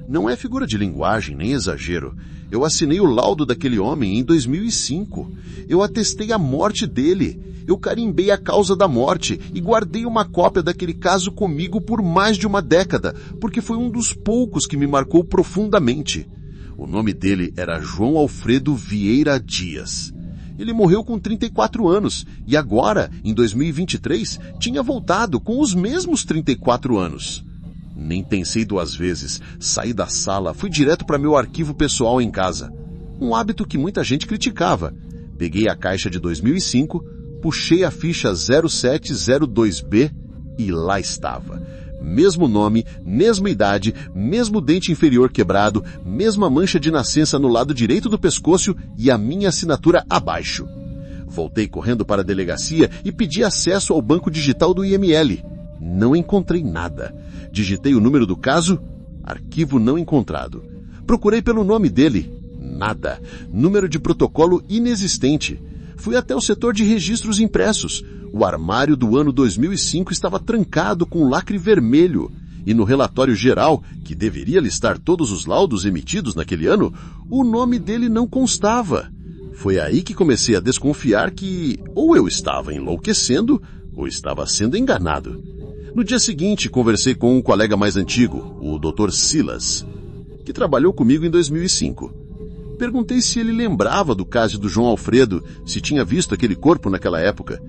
Não é figura de linguagem, nem exagero. Eu assinei o laudo daquele homem em 2005. Eu atestei a morte dele. Eu carimbei a causa da morte e guardei uma cópia daquele caso comigo por mais de uma década, porque foi um dos poucos que me marcou profundamente. O nome dele era João Alfredo Vieira Dias. Ele morreu com 34 anos e agora, em 2023, tinha voltado com os mesmos 34 anos. Nem pensei duas vezes, saí da sala, fui direto para meu arquivo pessoal em casa. Um hábito que muita gente criticava. Peguei a caixa de 2005, puxei a ficha 0702B e lá estava. Mesmo nome, mesma idade, mesmo dente inferior quebrado, mesma mancha de nascença no lado direito do pescoço e a minha assinatura abaixo. Voltei correndo para a delegacia e pedi acesso ao banco digital do IML. Não encontrei nada. Digitei o número do caso, arquivo não encontrado. Procurei pelo nome dele, nada. Número de protocolo inexistente. Fui até o setor de registros impressos. O armário do ano 2005 estava trancado com lacre vermelho. E no relatório geral, que deveria listar todos os laudos emitidos naquele ano, o nome dele não constava. Foi aí que comecei a desconfiar que ou eu estava enlouquecendo ou estava sendo enganado. No dia seguinte, conversei com um colega mais antigo, o Dr. Silas, que trabalhou comigo em 2005. Perguntei se ele lembrava do caso do João Alfredo, se tinha visto aquele corpo naquela época.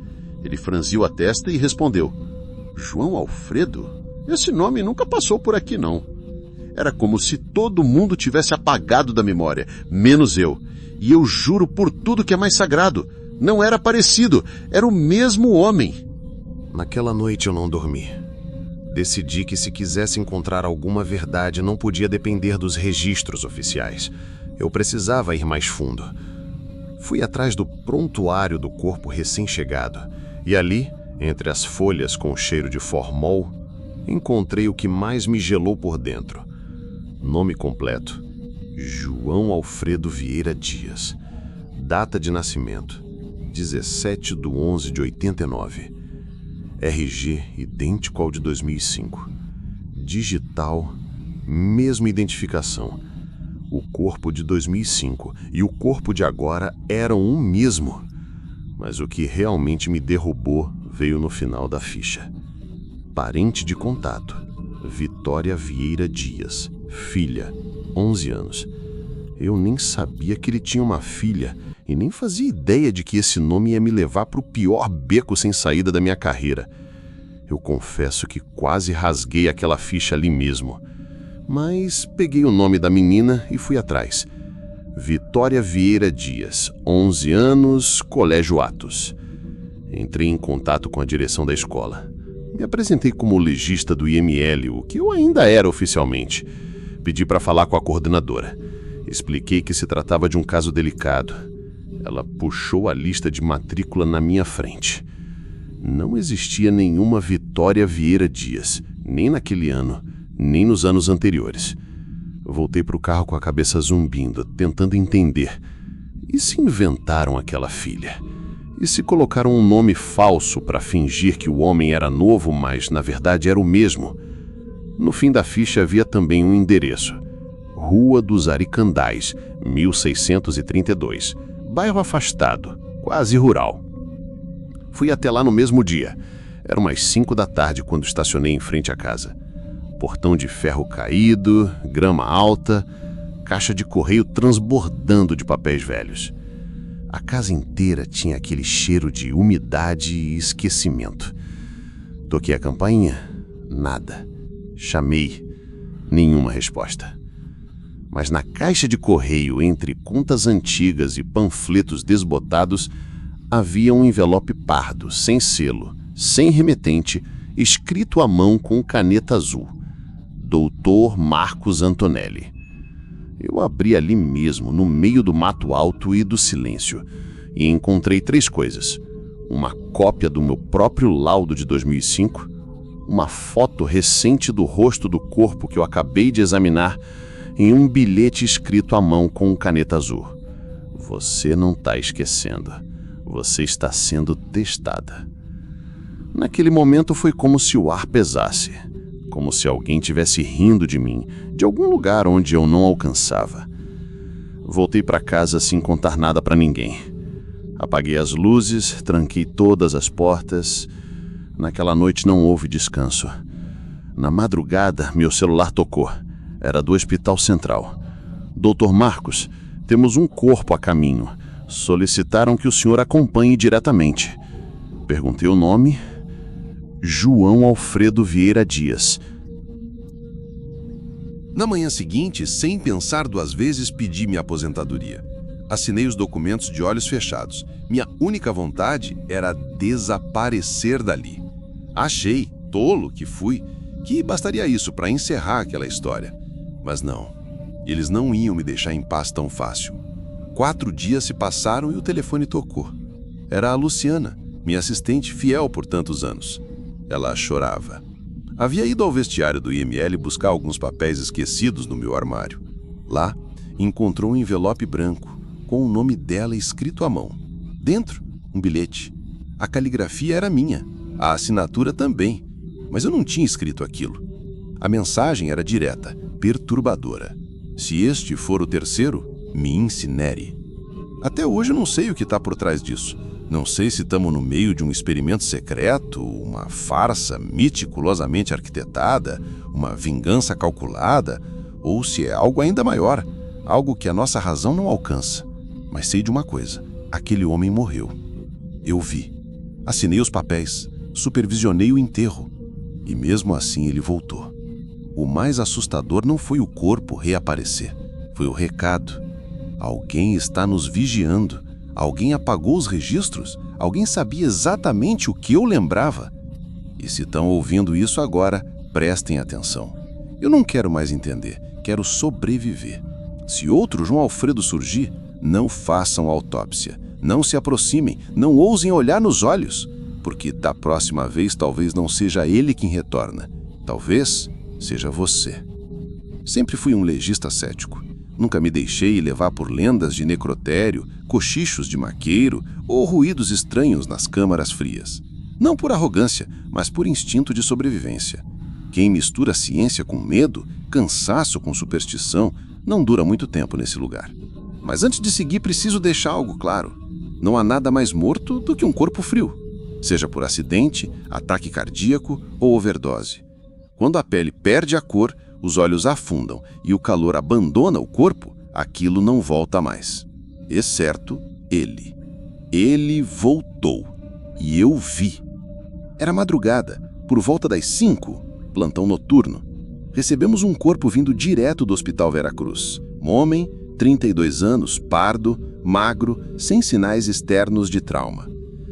Ele franziu a testa e respondeu: João Alfredo? Esse nome nunca passou por aqui, não. Era como se todo mundo tivesse apagado da memória, menos eu. E eu juro por tudo que é mais sagrado, não era parecido, era o mesmo homem. Naquela noite eu não dormi. Decidi que se quisesse encontrar alguma verdade não podia depender dos registros oficiais. Eu precisava ir mais fundo. Fui atrás do prontuário do corpo recém-chegado e ali, entre as folhas com cheiro de formol, encontrei o que mais me gelou por dentro. Nome completo: João Alfredo Vieira Dias. Data de nascimento: 17/11/89. RG idêntico ao de 2005. Digital, mesma identificação. O corpo de 2005 e o corpo de agora eram um mesmo. Mas o que realmente me derrubou veio no final da ficha. Parente de contato: Vitória Vieira Dias. Filha, 11 anos. Eu nem sabia que ele tinha uma filha e nem fazia ideia de que esse nome ia me levar para o pior beco sem saída da minha carreira. Eu confesso que quase rasguei aquela ficha ali mesmo. Mas peguei o nome da menina e fui atrás. Vitória Vieira Dias, 11 anos, Colégio Atos. Entrei em contato com a direção da escola. Me apresentei como legista do IML, o que eu ainda era oficialmente. Pedi para falar com a coordenadora. Expliquei que se tratava de um caso delicado. Ela puxou a lista de matrícula na minha frente. Não existia nenhuma Vitória Vieira Dias, nem naquele ano, nem nos anos anteriores. Voltei para o carro com a cabeça zumbindo, tentando entender. E se inventaram aquela filha? E se colocaram um nome falso para fingir que o homem era novo, mas na verdade era o mesmo? No fim da ficha havia também um endereço: Rua dos Aricandais, 1632. Bairro afastado, quase rural. Fui até lá no mesmo dia. Era umas 5 da tarde quando estacionei em frente à casa. Portão de ferro caído, grama alta, caixa de correio transbordando de papéis velhos. A casa inteira tinha aquele cheiro de umidade e esquecimento. Toquei a campainha, nada. Chamei, nenhuma resposta. Mas na caixa de correio, entre contas antigas e panfletos desbotados, havia um envelope pardo, sem selo, sem remetente, escrito à mão com caneta azul. Doutor Marcos Antonelli. Eu abri ali mesmo, no meio do mato alto e do silêncio, e encontrei 3 coisas. Uma cópia do meu próprio laudo de 2005, uma foto recente do rosto do corpo que eu acabei de examinar e um bilhete escrito à mão com caneta azul. Você não está esquecendo. Você está sendo testada. Naquele momento foi como se o ar pesasse, como se alguém tivesse rindo de mim, de algum lugar onde eu não alcançava. Voltei para casa sem contar nada para ninguém. Apaguei as luzes, tranquei todas as portas. Naquela noite não houve descanso. Na madrugada, meu celular tocou. Era do Hospital Central. Doutor Marcos, temos um corpo a caminho. Solicitaram que o senhor acompanhe diretamente. Perguntei o nome. João Alfredo Vieira Dias. Na manhã seguinte, sem pensar 2 vezes, pedi minha aposentadoria. Assinei os documentos de olhos fechados. Minha única vontade era desaparecer dali. Achei, tolo que fui, que bastaria isso para encerrar aquela história. Mas não, eles não iam me deixar em paz tão fácil. 4 dias se passaram e o telefone tocou. Era a Luciana, minha assistente fiel por tantos anos. Ela chorava. Havia ido ao vestiário do IML buscar alguns papéis esquecidos no meu armário. Lá, encontrou um envelope branco, com o nome dela escrito à mão. Dentro, um bilhete. A caligrafia era minha, a assinatura também, mas eu não tinha escrito aquilo. A mensagem era direta, perturbadora. Se este for o terceiro, me incinere. Até hoje eu não sei o que está por trás disso. Não sei se estamos no meio de um experimento secreto, uma farsa meticulosamente arquitetada, uma vingança calculada, ou se é algo ainda maior, algo que a nossa razão não alcança. Mas sei de uma coisa, aquele homem morreu. Eu vi. Assinei os papéis, supervisionei o enterro. E mesmo assim ele voltou. O mais assustador não foi o corpo reaparecer, foi o recado. Alguém está nos vigiando. Alguém apagou os registros. Alguém sabia exatamente o que eu lembrava. E se estão ouvindo isso agora, prestem atenção. Eu não quero mais entender, quero sobreviver. Se outro João Alfredo surgir, não façam autópsia. Não se aproximem, não ousem olhar nos olhos, porque da próxima vez talvez não seja ele quem retorna. Talvez seja você. Sempre fui um legista cético. Nunca me deixei levar por lendas de necrotério, cochichos de maqueiro ou ruídos estranhos nas câmaras frias. Não por arrogância, mas por instinto de sobrevivência. Quem mistura ciência com medo, cansaço com superstição, não dura muito tempo nesse lugar. Mas antes de seguir, preciso deixar algo claro. Não há nada mais morto do que um corpo frio, seja por acidente, ataque cardíaco ou overdose. Quando a pele perde a cor, os olhos afundam e o calor abandona o corpo, aquilo não volta mais. Exceto ele. Ele voltou. E eu vi. Era madrugada, por volta das 5, plantão noturno. Recebemos um corpo vindo direto do Hospital Veracruz. Um homem, 32 anos, pardo, magro, sem sinais externos de trauma.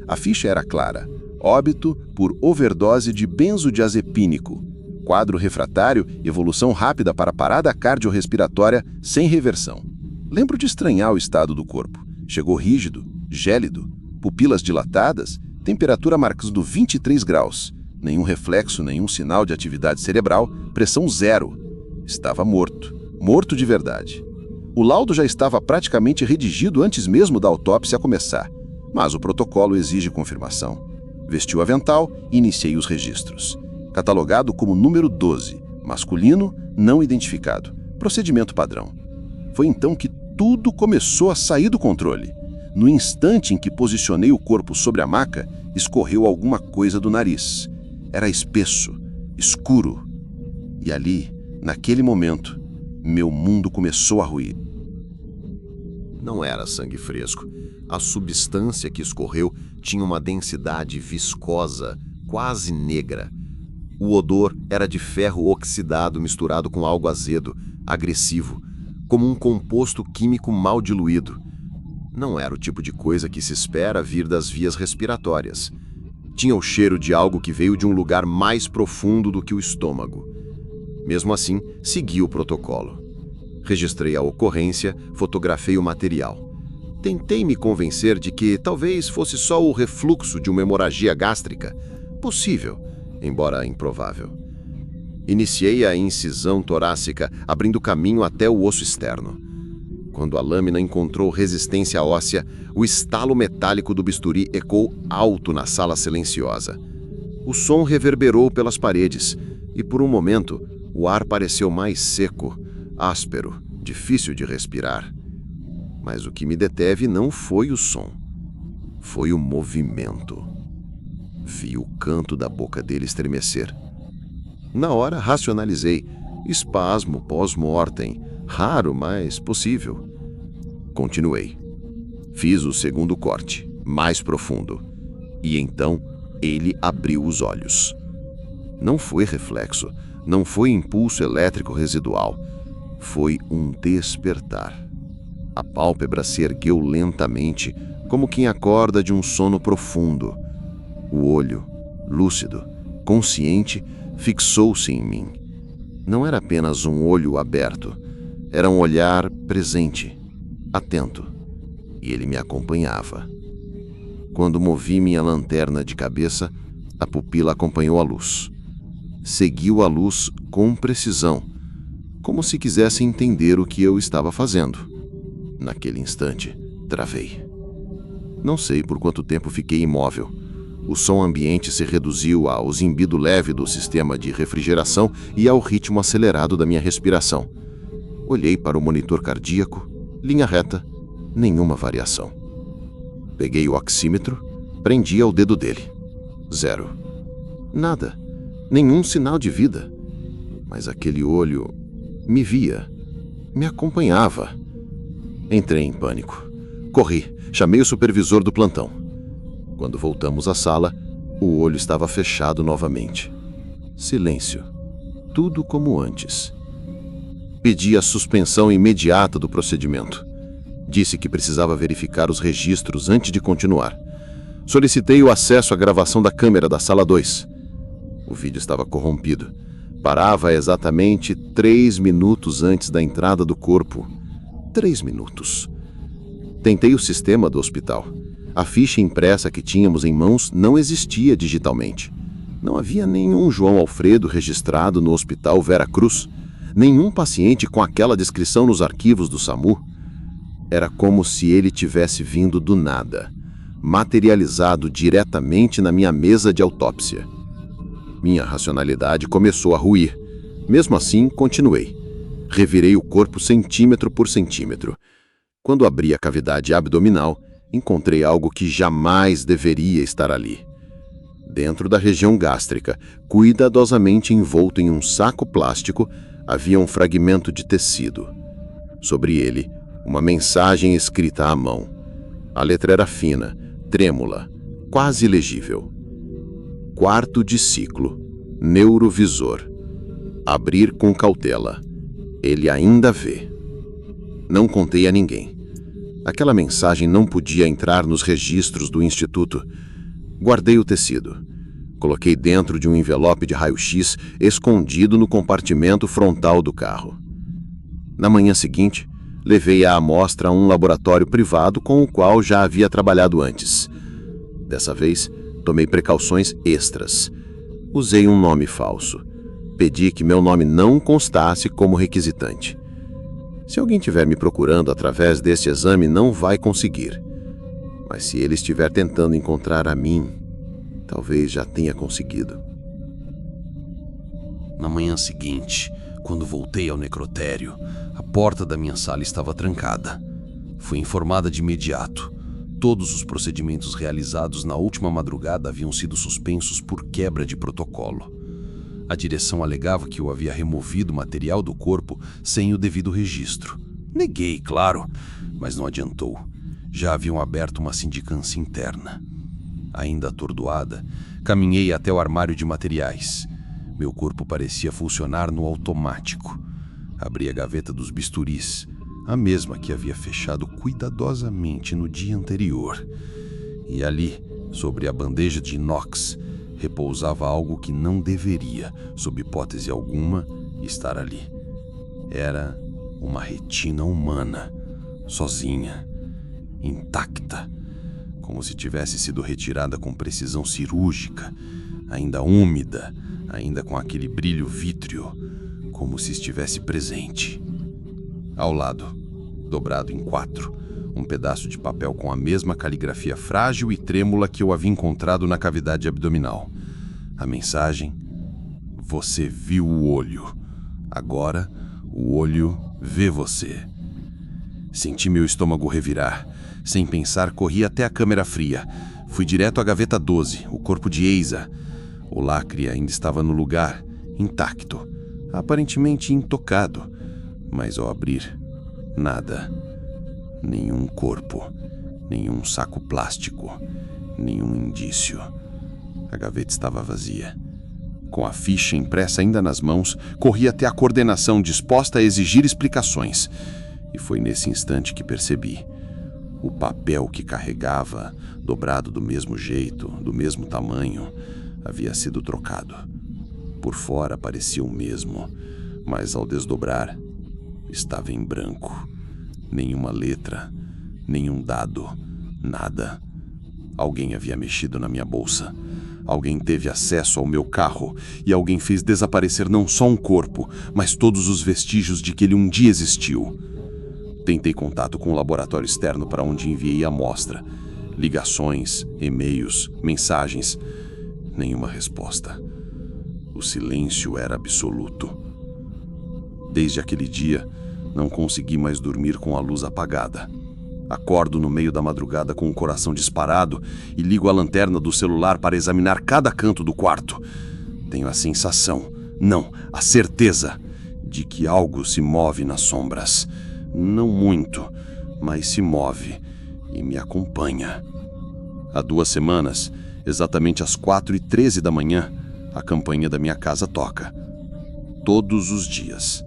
A ficha era clara. Óbito por overdose de benzodiazepínico. Quadro refratário, evolução rápida para parada cardiorrespiratória sem reversão. Lembro de estranhar o estado do corpo. Chegou rígido, gélido, pupilas dilatadas, temperatura marcando 23 graus. Nenhum reflexo, nenhum sinal de atividade cerebral, pressão 0. Estava morto. Morto de verdade. O laudo já estava praticamente redigido antes mesmo da autópsia começar, mas o protocolo exige confirmação. Vesti o avental e iniciei os registros. Catalogado como número 12, masculino, não identificado. Procedimento padrão. Foi então que tudo começou a sair do controle. No instante em que posicionei o corpo sobre a maca, escorreu alguma coisa do nariz. Era espesso, escuro. E ali, naquele momento, Meu mundo começou a ruir. Não era sangue fresco. A substância que escorreu tinha uma densidade viscosa, quase negra. O odor era de ferro oxidado misturado com algo azedo, agressivo, como um composto químico mal diluído. Não era o tipo de coisa que se espera vir das vias respiratórias. Tinha o cheiro de algo que veio de um lugar mais profundo do que o estômago. Mesmo assim, segui o protocolo. Registrei a ocorrência, fotografei o material. Tentei me convencer de que talvez fosse só o refluxo de uma hemorragia gástrica. Possível, embora improvável. Iniciei a incisão torácica, abrindo caminho até o osso externo. Quando a lâmina encontrou resistência óssea, o estalo metálico do bisturi ecoou alto na sala silenciosa. O som reverberou pelas paredes, e por um momento, o ar pareceu mais seco, áspero, difícil de respirar. Mas o que me deteve não foi o som. Foi o movimento. Vi o canto da boca dele estremecer. Na hora, racionalizei. Espasmo pós-mortem. Raro, mas possível. Continuei. Fiz o segundo corte, mais profundo. E então, ele abriu os olhos. Não foi reflexo. Não foi impulso elétrico residual. Foi um despertar. A pálpebra se ergueu lentamente, como quem acorda de um sono profundo. O olho, lúcido, consciente, fixou-se em mim. Não era apenas um olho aberto. Era um olhar presente, atento. E ele me acompanhava. Quando movi minha lanterna de cabeça, a pupila acompanhou a luz. Seguiu a luz com precisão, como se quisesse entender o que eu estava fazendo. Naquele instante, travei. Não sei por quanto tempo fiquei imóvel. O som ambiente se reduziu ao zimbido leve do sistema de refrigeração e ao ritmo acelerado da minha respiração. Olhei para o monitor cardíaco, linha reta, nenhuma variação. Peguei o oxímetro, prendi ao dedo dele. 0. Nada, nenhum sinal de vida. Mas aquele olho me via, me acompanhava. Entrei em pânico. Corri, chamei o supervisor do plantão. Quando voltamos à sala, o olho estava fechado novamente. Silêncio. Tudo como antes. Pedi a suspensão imediata do procedimento. Disse que precisava verificar os registros antes de continuar. Solicitei o acesso à gravação da câmera da sala 2. O vídeo estava corrompido. Parava exatamente 3 minutos antes da entrada do corpo. 3 minutos. Tentei o sistema do hospital. A ficha impressa que tínhamos em mãos não existia digitalmente. Não havia nenhum João Alfredo registrado no Hospital Vera Cruz. Nenhum paciente com aquela descrição nos arquivos do SAMU. Era como se ele tivesse vindo do nada, materializado diretamente na minha mesa de autópsia. Minha racionalidade começou a ruir. Mesmo assim, continuei. Revirei o corpo centímetro por centímetro. Quando abri a cavidade abdominal, encontrei algo que jamais deveria estar ali. Dentro da região gástrica, cuidadosamente envolto em um saco plástico, havia um fragmento de tecido. Sobre ele, uma mensagem escrita à mão. A letra era fina, trêmula, quase legível. 4º de ciclo, neurovisor. Abrir com cautela. Ele ainda vê. Não contei a ninguém. Aquela mensagem não podia entrar nos registros do instituto. Guardei o tecido. Coloquei dentro de um envelope de raio-x escondido no compartimento frontal do carro. Na manhã seguinte, levei a amostra a um laboratório privado com o qual já havia trabalhado antes. Dessa vez, tomei precauções extras. Usei um nome falso. Pedi que meu nome não constasse como requisitante. Se alguém estiver me procurando através deste exame, não vai conseguir. Mas se ele estiver tentando encontrar a mim, talvez já tenha conseguido. Na manhã seguinte, quando voltei ao necrotério, a porta da minha sala estava trancada. Fui informada de imediato. Todos os procedimentos realizados na última madrugada haviam sido suspensos por quebra de protocolo. A direção alegava que eu havia removido o material do corpo sem o devido registro. Neguei, claro, mas não adiantou. Já haviam aberto uma sindicância interna. Ainda atordoada, caminhei até o armário de materiais. Meu corpo parecia funcionar no automático. Abri a gaveta dos bisturis, a mesma que havia fechado cuidadosamente no dia anterior. E ali, sobre a bandeja de inox, repousava algo que não deveria, sob hipótese alguma, estar ali. Era uma retina humana, sozinha, intacta, como se tivesse sido retirada com precisão cirúrgica, ainda úmida, ainda com aquele brilho vítreo, como se estivesse presente. Ao lado, dobrado em 4, um pedaço de papel com a mesma caligrafia frágil e trêmula que eu havia encontrado na cavidade abdominal. A mensagem: você viu o olho. Agora, o olho vê você. Senti meu estômago revirar. Sem pensar, corri até a câmera fria. Fui direto à gaveta 12, o corpo de Eiza. O lacre ainda estava no lugar, intacto, aparentemente intocado. Mas ao abrir, nada. Nenhum corpo, nenhum saco plástico, nenhum indício. A gaveta estava vazia. Com a ficha impressa ainda nas mãos, corri até a coordenação disposta a exigir explicações. E foi nesse instante que percebi. O papel que carregava, dobrado do mesmo jeito, do mesmo tamanho, havia sido trocado. Por fora parecia o mesmo, mas ao desdobrar, estava em branco. Nenhuma letra, nenhum dado, nada. Alguém havia mexido na minha bolsa. Alguém teve acesso ao meu carro e alguém fez desaparecer não só um corpo, mas todos os vestígios de que ele um dia existiu. Tentei contato com o laboratório externo para onde enviei a amostra. Ligações, e-mails, mensagens. Nenhuma resposta. O silêncio era absoluto. Desde aquele dia, não consegui mais dormir com a luz apagada. Acordo no meio da madrugada com o coração disparado e ligo a lanterna do celular para examinar cada canto do quarto. Tenho a sensação, não, a certeza, de que algo se move nas sombras. Não muito, mas se move e me acompanha. Há 2 semanas, exatamente às 4h13 da manhã, a campainha da minha casa toca. Todos os dias.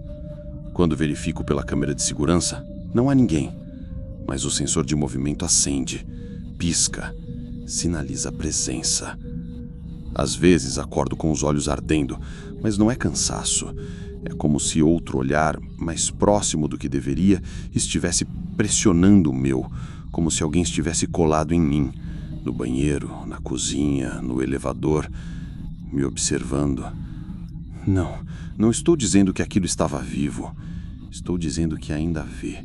Quando verifico pela câmera de segurança, não há ninguém. Mas o sensor de movimento acende, pisca, sinaliza presença. Às vezes acordo com os olhos ardendo, mas não é cansaço. É como se outro olhar, mais próximo do que deveria, estivesse pressionando o meu, como se alguém estivesse colado em mim, no banheiro, na cozinha, no elevador, me observando. Não estou dizendo que aquilo estava vivo. Estou dizendo que ainda vê,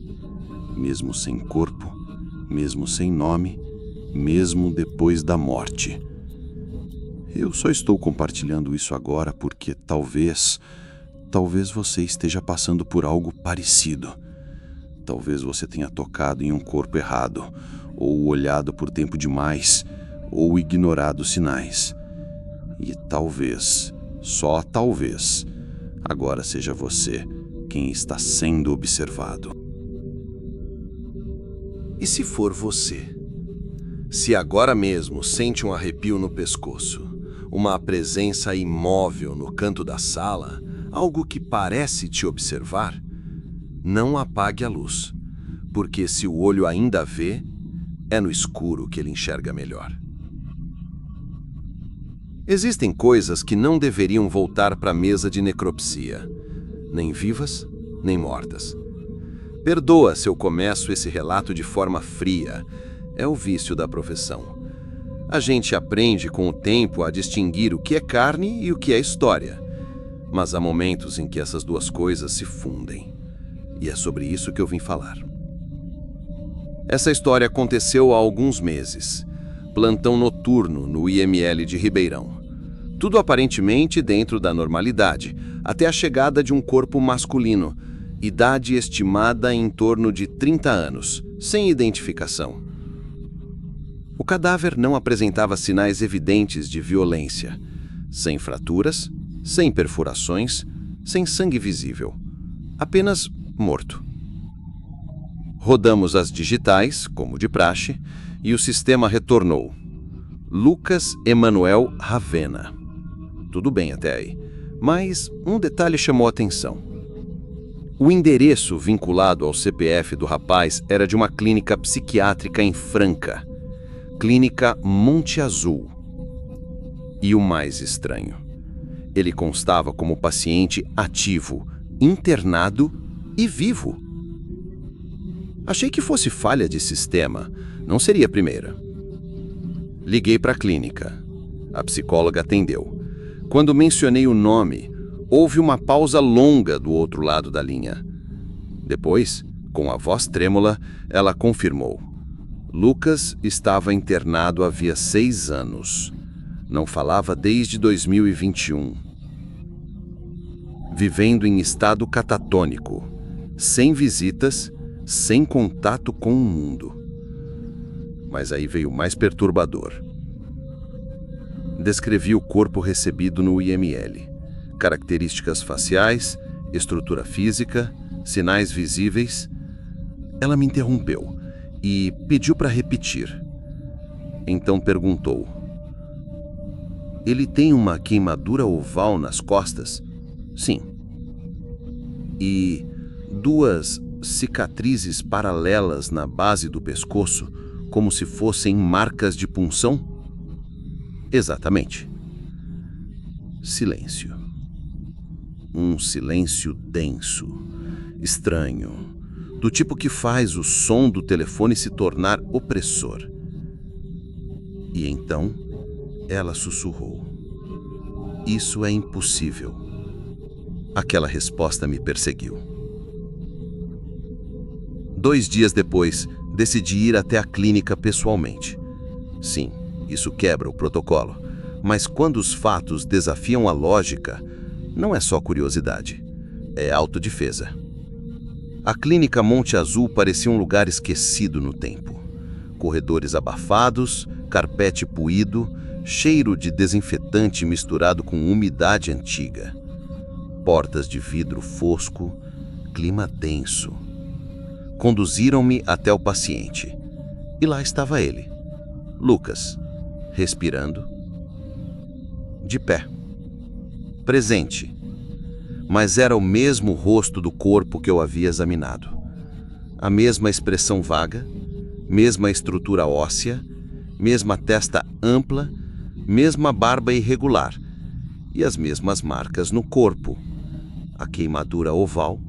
mesmo sem corpo, mesmo sem nome, mesmo depois da morte. Eu só estou compartilhando isso agora porque talvez você esteja passando por algo parecido. Talvez você tenha tocado em um corpo errado, ou olhado por tempo demais, ou ignorado sinais. E talvez, só talvez, agora seja você quem está sendo observado. E se for você? Se agora mesmo sente um arrepio no pescoço, uma presença imóvel no canto da sala, algo que parece te observar, não apague a luz, porque se o olho ainda vê, é no escuro que ele enxerga melhor. Existem coisas que não deveriam voltar para a mesa de necropsia, nem vivas, nem mortas. Perdoa se eu começo esse relato de forma fria, é o vício da profissão. A gente aprende com o tempo a distinguir o que é carne e o que é história. Mas há momentos em que essas duas coisas se fundem. E é sobre isso que eu vim falar. Essa história aconteceu há alguns meses. Plantão noturno no IML de Ribeirão. Tudo aparentemente dentro da normalidade, até a chegada de um corpo masculino, idade estimada em torno de 30 anos, sem identificação. O cadáver não apresentava sinais evidentes de violência, sem fraturas, sem perfurações, sem sangue visível, apenas morto. Rodamos as digitais, como de praxe, e o sistema retornou. Lucas Emanuel Ravena. Tudo bem até aí, mas um detalhe chamou a atenção. O endereço vinculado ao CPF do rapaz era de uma clínica psiquiátrica em Franca, Clínica Monte Azul. E o mais estranho, ele constava como paciente ativo, internado e vivo. Achei que fosse falha de sistema, não seria a primeira. Liguei para a clínica. A psicóloga atendeu. Quando mencionei o nome, houve uma pausa longa do outro lado da linha. Depois, com a voz trêmula, ela confirmou. Lucas estava internado havia 6 anos. Não falava desde 2021. Vivendo em estado catatônico, sem visitas, sem contato com o mundo. Mas aí veio o mais perturbador. Descrevi o corpo recebido no IML. Características faciais, estrutura física, sinais visíveis. Ela me interrompeu e pediu para repetir. Então perguntou: ele tem uma queimadura oval nas costas? Sim. E 2 cicatrizes paralelas na base do pescoço, como se fossem marcas de punção? Exatamente. Silêncio. Um silêncio denso, estranho, do tipo que faz o som do telefone se tornar opressor. E então, ela sussurrou: isso é impossível. Aquela resposta me perseguiu. 2 dias depois, decidi ir até a clínica pessoalmente. Sim, isso quebra o protocolo, mas quando os fatos desafiam a lógica, não é só curiosidade, é autodefesa. A clínica Monte Azul parecia um lugar esquecido no tempo. Corredores abafados, carpete puído, cheiro de desinfetante misturado com umidade antiga. Portas de vidro fosco, clima denso. Conduziram-me até o paciente. E lá estava ele, Lucas, respirando, de pé, presente. Mas era o mesmo rosto do corpo que eu havia examinado. A mesma expressão vaga, mesma estrutura óssea, mesma testa ampla, mesma barba irregular e as mesmas marcas no corpo. A queimadura oval,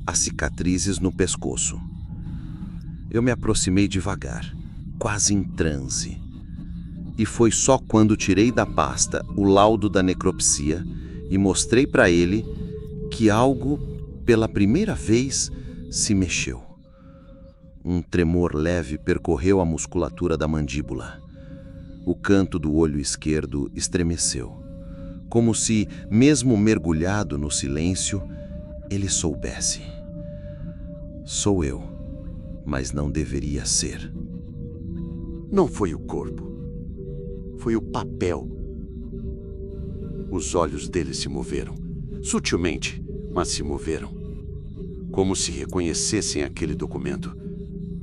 as cicatrizes no pescoço. Eu me aproximei devagar, quase em transe. E foi só quando tirei da pasta o laudo da necropsia e mostrei para ele que algo, pela primeira vez, se mexeu. Um tremor leve percorreu a musculatura da mandíbula. O canto do olho esquerdo estremeceu, como se, mesmo mergulhado no silêncio, ele soubesse. Sou eu, mas não deveria ser. Não foi o corpo. Foi o papel. Os olhos dele se moveram, sutilmente, mas se moveram. Como se reconhecessem aquele documento.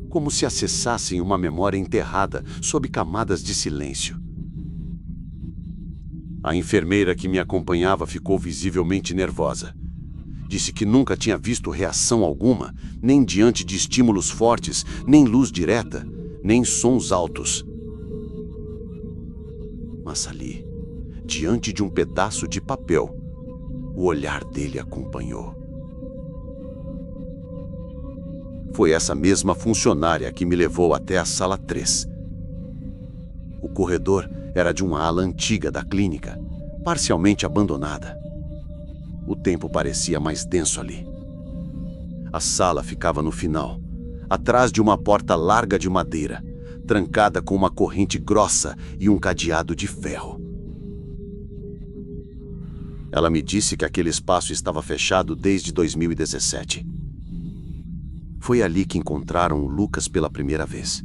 Como se acessassem uma memória enterrada sob camadas de silêncio. A enfermeira que me acompanhava ficou visivelmente nervosa. Disse que nunca tinha visto reação alguma, nem diante de estímulos fortes, nem luz direta, nem sons altos. Mas ali, diante de um pedaço de papel, o olhar dele acompanhou. Foi essa mesma funcionária que me levou até a sala 3. O corredor era de uma ala antiga da clínica, parcialmente abandonada. O tempo parecia mais denso ali. A sala ficava no final, atrás de uma porta larga de madeira, trancada com uma corrente grossa e um cadeado de ferro. Ela me disse que aquele espaço estava fechado desde 2017. Foi ali que encontraram o Lucas pela primeira vez.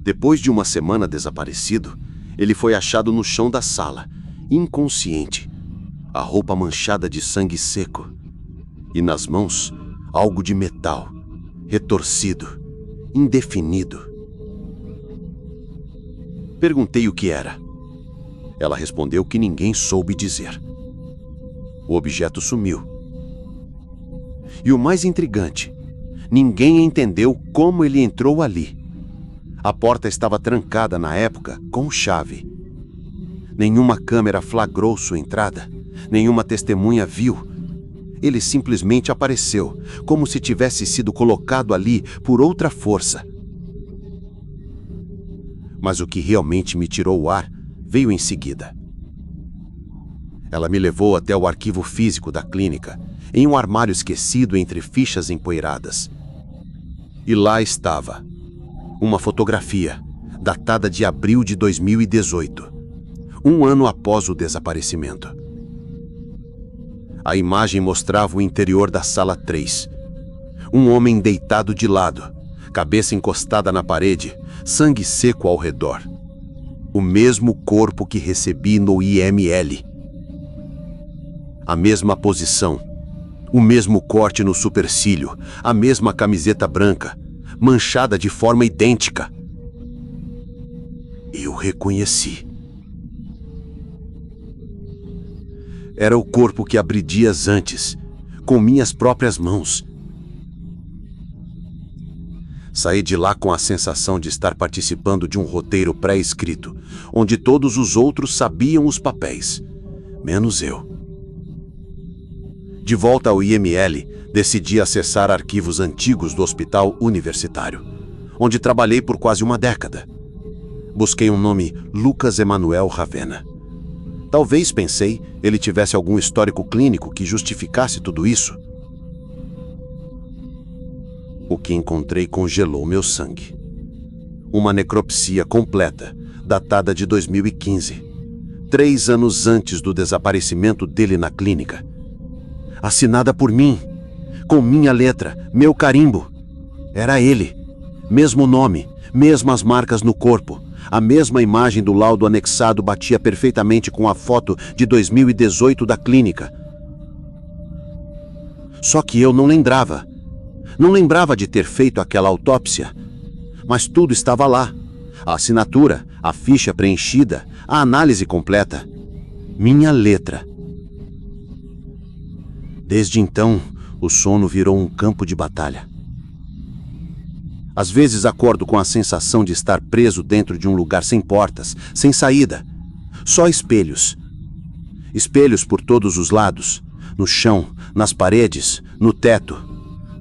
Depois de uma semana desaparecido, ele foi achado no chão da sala, inconsciente, a roupa manchada de sangue seco, e nas mãos algo de metal, retorcido, indefinido. Perguntei o que era. Ela respondeu que ninguém soube dizer. O objeto sumiu. E o mais intrigante, ninguém entendeu como ele entrou ali. A porta estava trancada na época com chave. Nenhuma câmera flagrou sua entrada, nenhuma testemunha viu. Ele simplesmente apareceu, como se tivesse sido colocado ali por outra força. Mas o que realmente me tirou o ar veio em seguida. Ela me levou até o arquivo físico da clínica, em um armário esquecido entre fichas empoeiradas. E lá estava, uma fotografia, datada de abril de 2018, um ano após o desaparecimento. A imagem mostrava o interior da sala 3. Um homem deitado de lado, cabeça encostada na parede, sangue seco ao redor. O mesmo corpo que recebi no IML. A mesma posição, o mesmo corte no supercílio, a mesma camiseta branca, manchada de forma idêntica. Eu reconheci. Era o corpo que abri dias antes, com minhas próprias mãos. Saí de lá com a sensação de estar participando de um roteiro pré-escrito, onde todos os outros sabiam os papéis, menos eu. De volta ao IML, decidi acessar arquivos antigos do Hospital Universitário, onde trabalhei por quase uma década. Busquei um nome Lucas Emanuel Ravena. Talvez, pensei, ele tivesse algum histórico clínico que justificasse tudo isso. O que encontrei congelou meu sangue. Uma necropsia completa, datada de 2015, 3 anos antes do desaparecimento dele na clínica. Assinada por mim, com minha letra, meu carimbo. Era ele, mesmo nome, mesmas marcas no corpo. A mesma imagem do laudo anexado batia perfeitamente com a foto de 2018 da clínica. Só que eu não lembrava. Não lembrava de ter feito aquela autópsia. Mas tudo estava lá. A assinatura, a ficha preenchida, a análise completa. Minha letra. Desde então, o sono virou um campo de batalha. Às vezes acordo com a sensação de estar preso dentro de um lugar sem portas, sem saída. Só espelhos. Espelhos por todos os lados, no chão, nas paredes, no teto.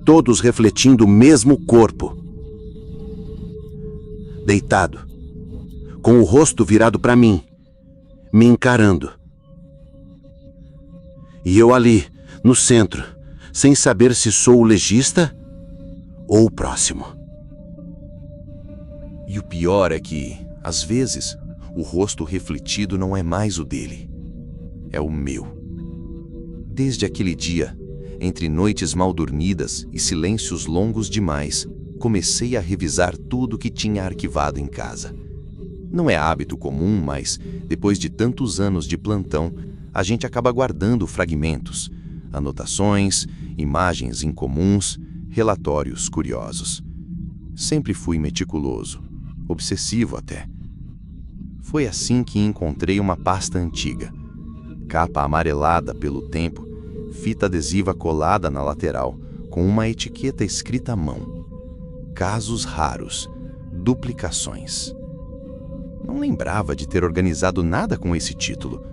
Todos refletindo o mesmo corpo. Deitado, com o rosto virado para mim, me encarando. E eu ali, no centro, sem saber se sou o legista ou o próximo. E o pior é que, às vezes, o rosto refletido não é mais o dele. É o meu. Desde aquele dia, entre noites mal dormidas e silêncios longos demais, comecei a revisar tudo que tinha arquivado em casa. Não é hábito comum, mas, depois de tantos anos de plantão, a gente acaba guardando fragmentos, anotações, imagens incomuns, relatórios curiosos. Sempre fui meticuloso. Obsessivo até. Foi assim que encontrei uma pasta antiga. Capa amarelada pelo tempo, fita adesiva colada na lateral, com uma etiqueta escrita à mão. Casos raros, duplicações. Não lembrava de ter organizado nada com esse título.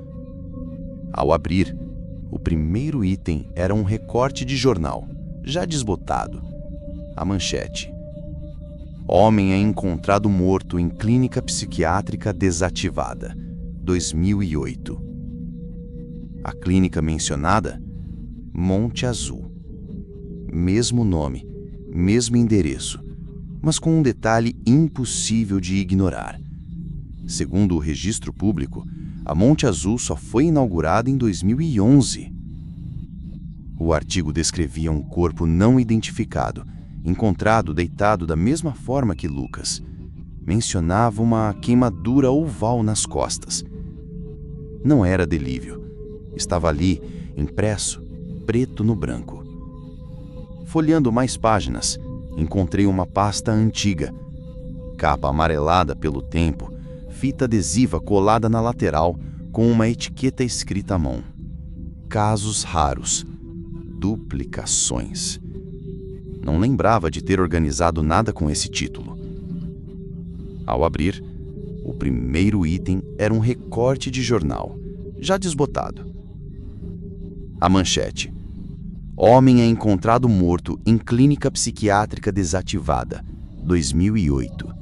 Ao abrir, o primeiro item era um recorte de jornal, já desbotado. A manchete: Homem é encontrado morto em clínica psiquiátrica desativada, 2008. A clínica mencionada? Monte Azul. Mesmo nome, mesmo endereço, mas com um detalhe impossível de ignorar. Segundo o registro público, a Monte Azul só foi inaugurada em 2011. O artigo descrevia um corpo não identificado, encontrado deitado da mesma forma que Lucas. Mencionava uma queimadura oval nas costas. Não era delírio. Estava ali, impresso, preto no branco. Folheando mais páginas, encontrei uma pasta antiga, capa amarelada pelo tempo, fita adesiva colada na lateral com uma etiqueta escrita à mão. Casos raros. Duplicações. Não lembrava de ter organizado nada com esse título. Ao abrir, o primeiro item era um recorte de jornal, já desbotado. A manchete: Homem é encontrado morto em clínica psiquiátrica desativada, 2008.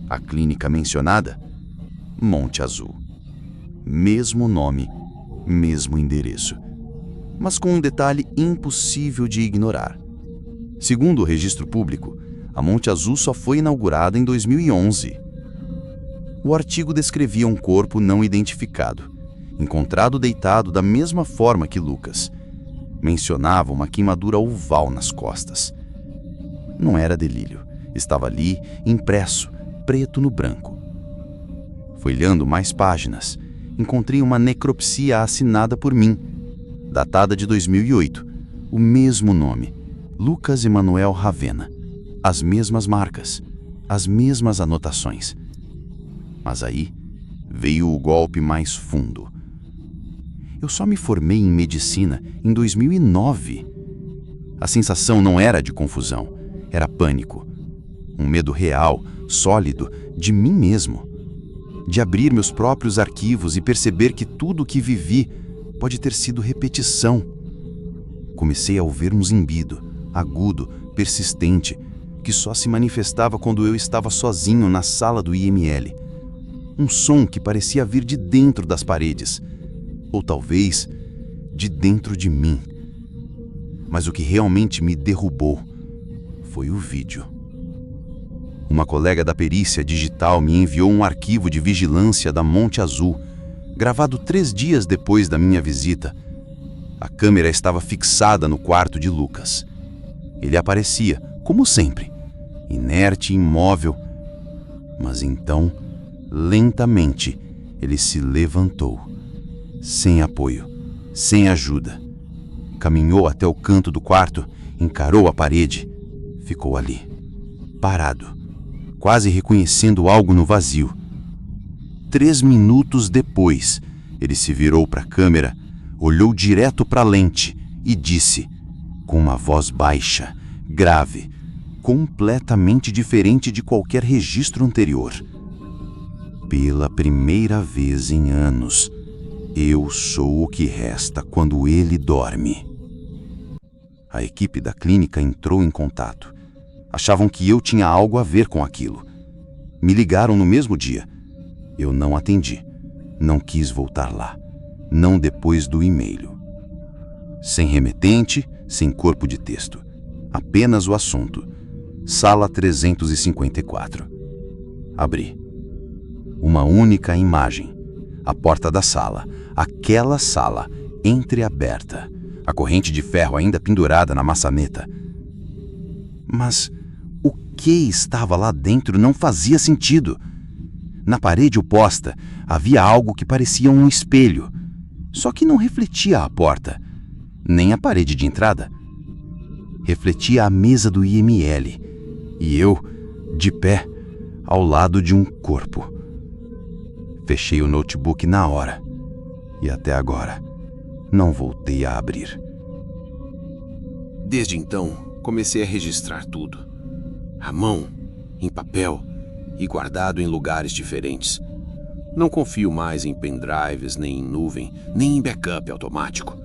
A clínica mencionada? Monte Azul. Mesmo nome, mesmo endereço, mas com um detalhe impossível de ignorar. Segundo o registro público, a Monte Azul só foi inaugurada em 2011. O artigo descrevia um corpo não identificado, encontrado deitado da mesma forma que Lucas. Mencionava uma queimadura oval nas costas. Não era delírio, estava ali, impresso, preto no branco. Folheando mais páginas, encontrei uma necropsia assinada por mim, datada de 2008, o mesmo nome, Lucas Emanuel Ravena, as mesmas marcas, as mesmas anotações. Mas aí veio o golpe mais fundo. Eu só me formei em medicina em 2009. A sensação não era de confusão, era pânico. Um medo real, sólido, de mim mesmo. De abrir meus próprios arquivos e perceber que tudo o que vivi pode ter sido repetição. Comecei a ouvir um zimbido, agudo, persistente, que só se manifestava quando eu estava sozinho na sala do IML. Um som que parecia vir de dentro das paredes, ou talvez de dentro de mim. Mas o que realmente me derrubou foi o vídeo. Uma colega da perícia digital me enviou um arquivo de vigilância da Monte Azul, gravado 3 dias depois da minha visita. A câmera estava fixada no quarto de Lucas. Ele aparecia, como sempre, inerte e imóvel. Mas então, lentamente, ele se levantou. Sem apoio, sem ajuda. Caminhou até o canto do quarto, encarou a parede, ficou ali, parado, quase reconhecendo algo no vazio. 3 minutos depois, ele se virou para a câmera, olhou direto para a lente e disse, com uma voz baixa, grave, completamente diferente de qualquer registro anterior: pela primeira vez em anos, eu sou o que resta quando ele dorme. A equipe da clínica entrou em contato. Achavam que eu tinha algo a ver com aquilo. Me ligaram no mesmo dia. Eu não atendi. Não quis voltar lá. Não depois do e-mail. Sem remetente, sem corpo de texto. Apenas o assunto. Sala 354. Abri. Uma única imagem. A porta da sala. Aquela sala, entreaberta. A corrente de ferro ainda pendurada na maçaneta. Mas o que estava lá dentro não fazia sentido. Na parede oposta havia algo que parecia um espelho, só que não refletia a porta, nem a parede de entrada. Refletia a mesa do IML, e eu, de pé, ao lado de um corpo. Fechei o notebook na hora, e até agora não voltei a abrir. Desde então, comecei a registrar tudo. À mão, em papel e guardado em lugares diferentes. Não confio mais em pendrives, nem em nuvem, nem em backup automático.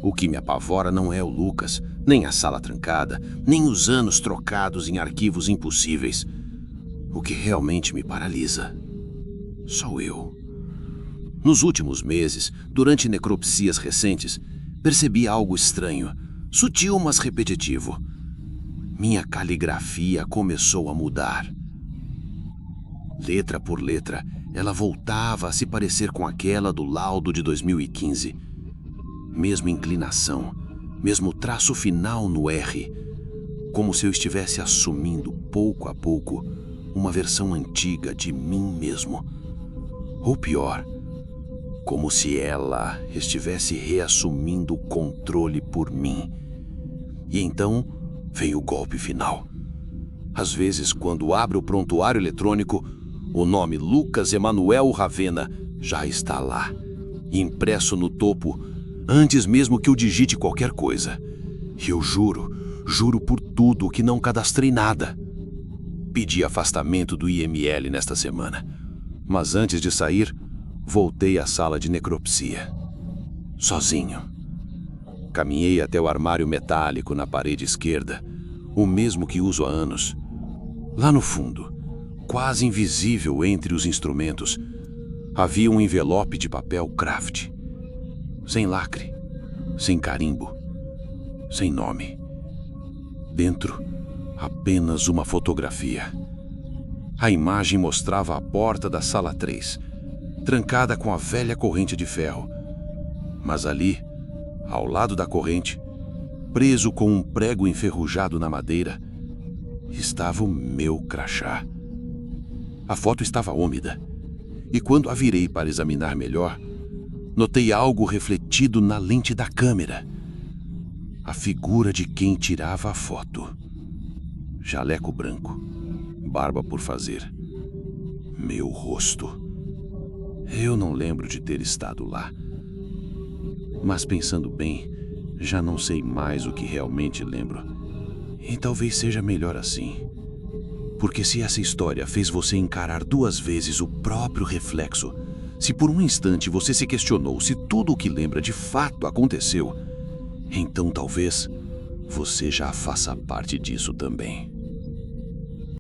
O que me apavora não é o Lucas, nem a sala trancada, nem os anos trocados em arquivos impossíveis. O que realmente me paralisa sou eu. Nos últimos meses, durante necropsias recentes, percebi algo estranho, sutil mas repetitivo. Minha caligrafia começou a mudar. Letra por letra, ela voltava a se parecer com aquela do laudo de 2015. Mesma inclinação, mesmo traço final no R, como se eu estivesse assumindo, pouco a pouco, uma versão antiga de mim mesmo. Ou pior, como se ela estivesse reassumindo o controle por mim. E então veio o golpe final. Às vezes, quando abro o prontuário eletrônico, o nome Lucas Emanuel Ravena já está lá, impresso no topo, antes mesmo que eu digite qualquer coisa. E eu juro por tudo que não cadastrei nada. Pedi afastamento do IML nesta semana, mas antes de sair, voltei à sala de necropsia. Sozinho. Caminhei até o armário metálico na parede esquerda, o mesmo que uso há anos. Lá no fundo, quase invisível entre os instrumentos, havia um envelope de papel craft. Sem lacre, sem carimbo, sem nome. Dentro, apenas uma fotografia. A imagem mostrava a porta da sala 3, trancada com a velha corrente de ferro. Mas ali, ao lado da corrente, preso com um prego enferrujado na madeira, estava o meu crachá. A foto estava úmida, e quando a virei para examinar melhor, notei algo refletido na lente da câmera. A figura de quem tirava a foto. Jaleco branco, barba por fazer. Meu rosto. Eu não lembro de ter estado lá. Mas pensando bem, já não sei mais o que realmente lembro. E talvez seja melhor assim. Porque se essa história fez você encarar 2 vezes o próprio reflexo, se por um instante você se questionou se tudo o que lembra de fato aconteceu, então talvez você já faça parte disso também.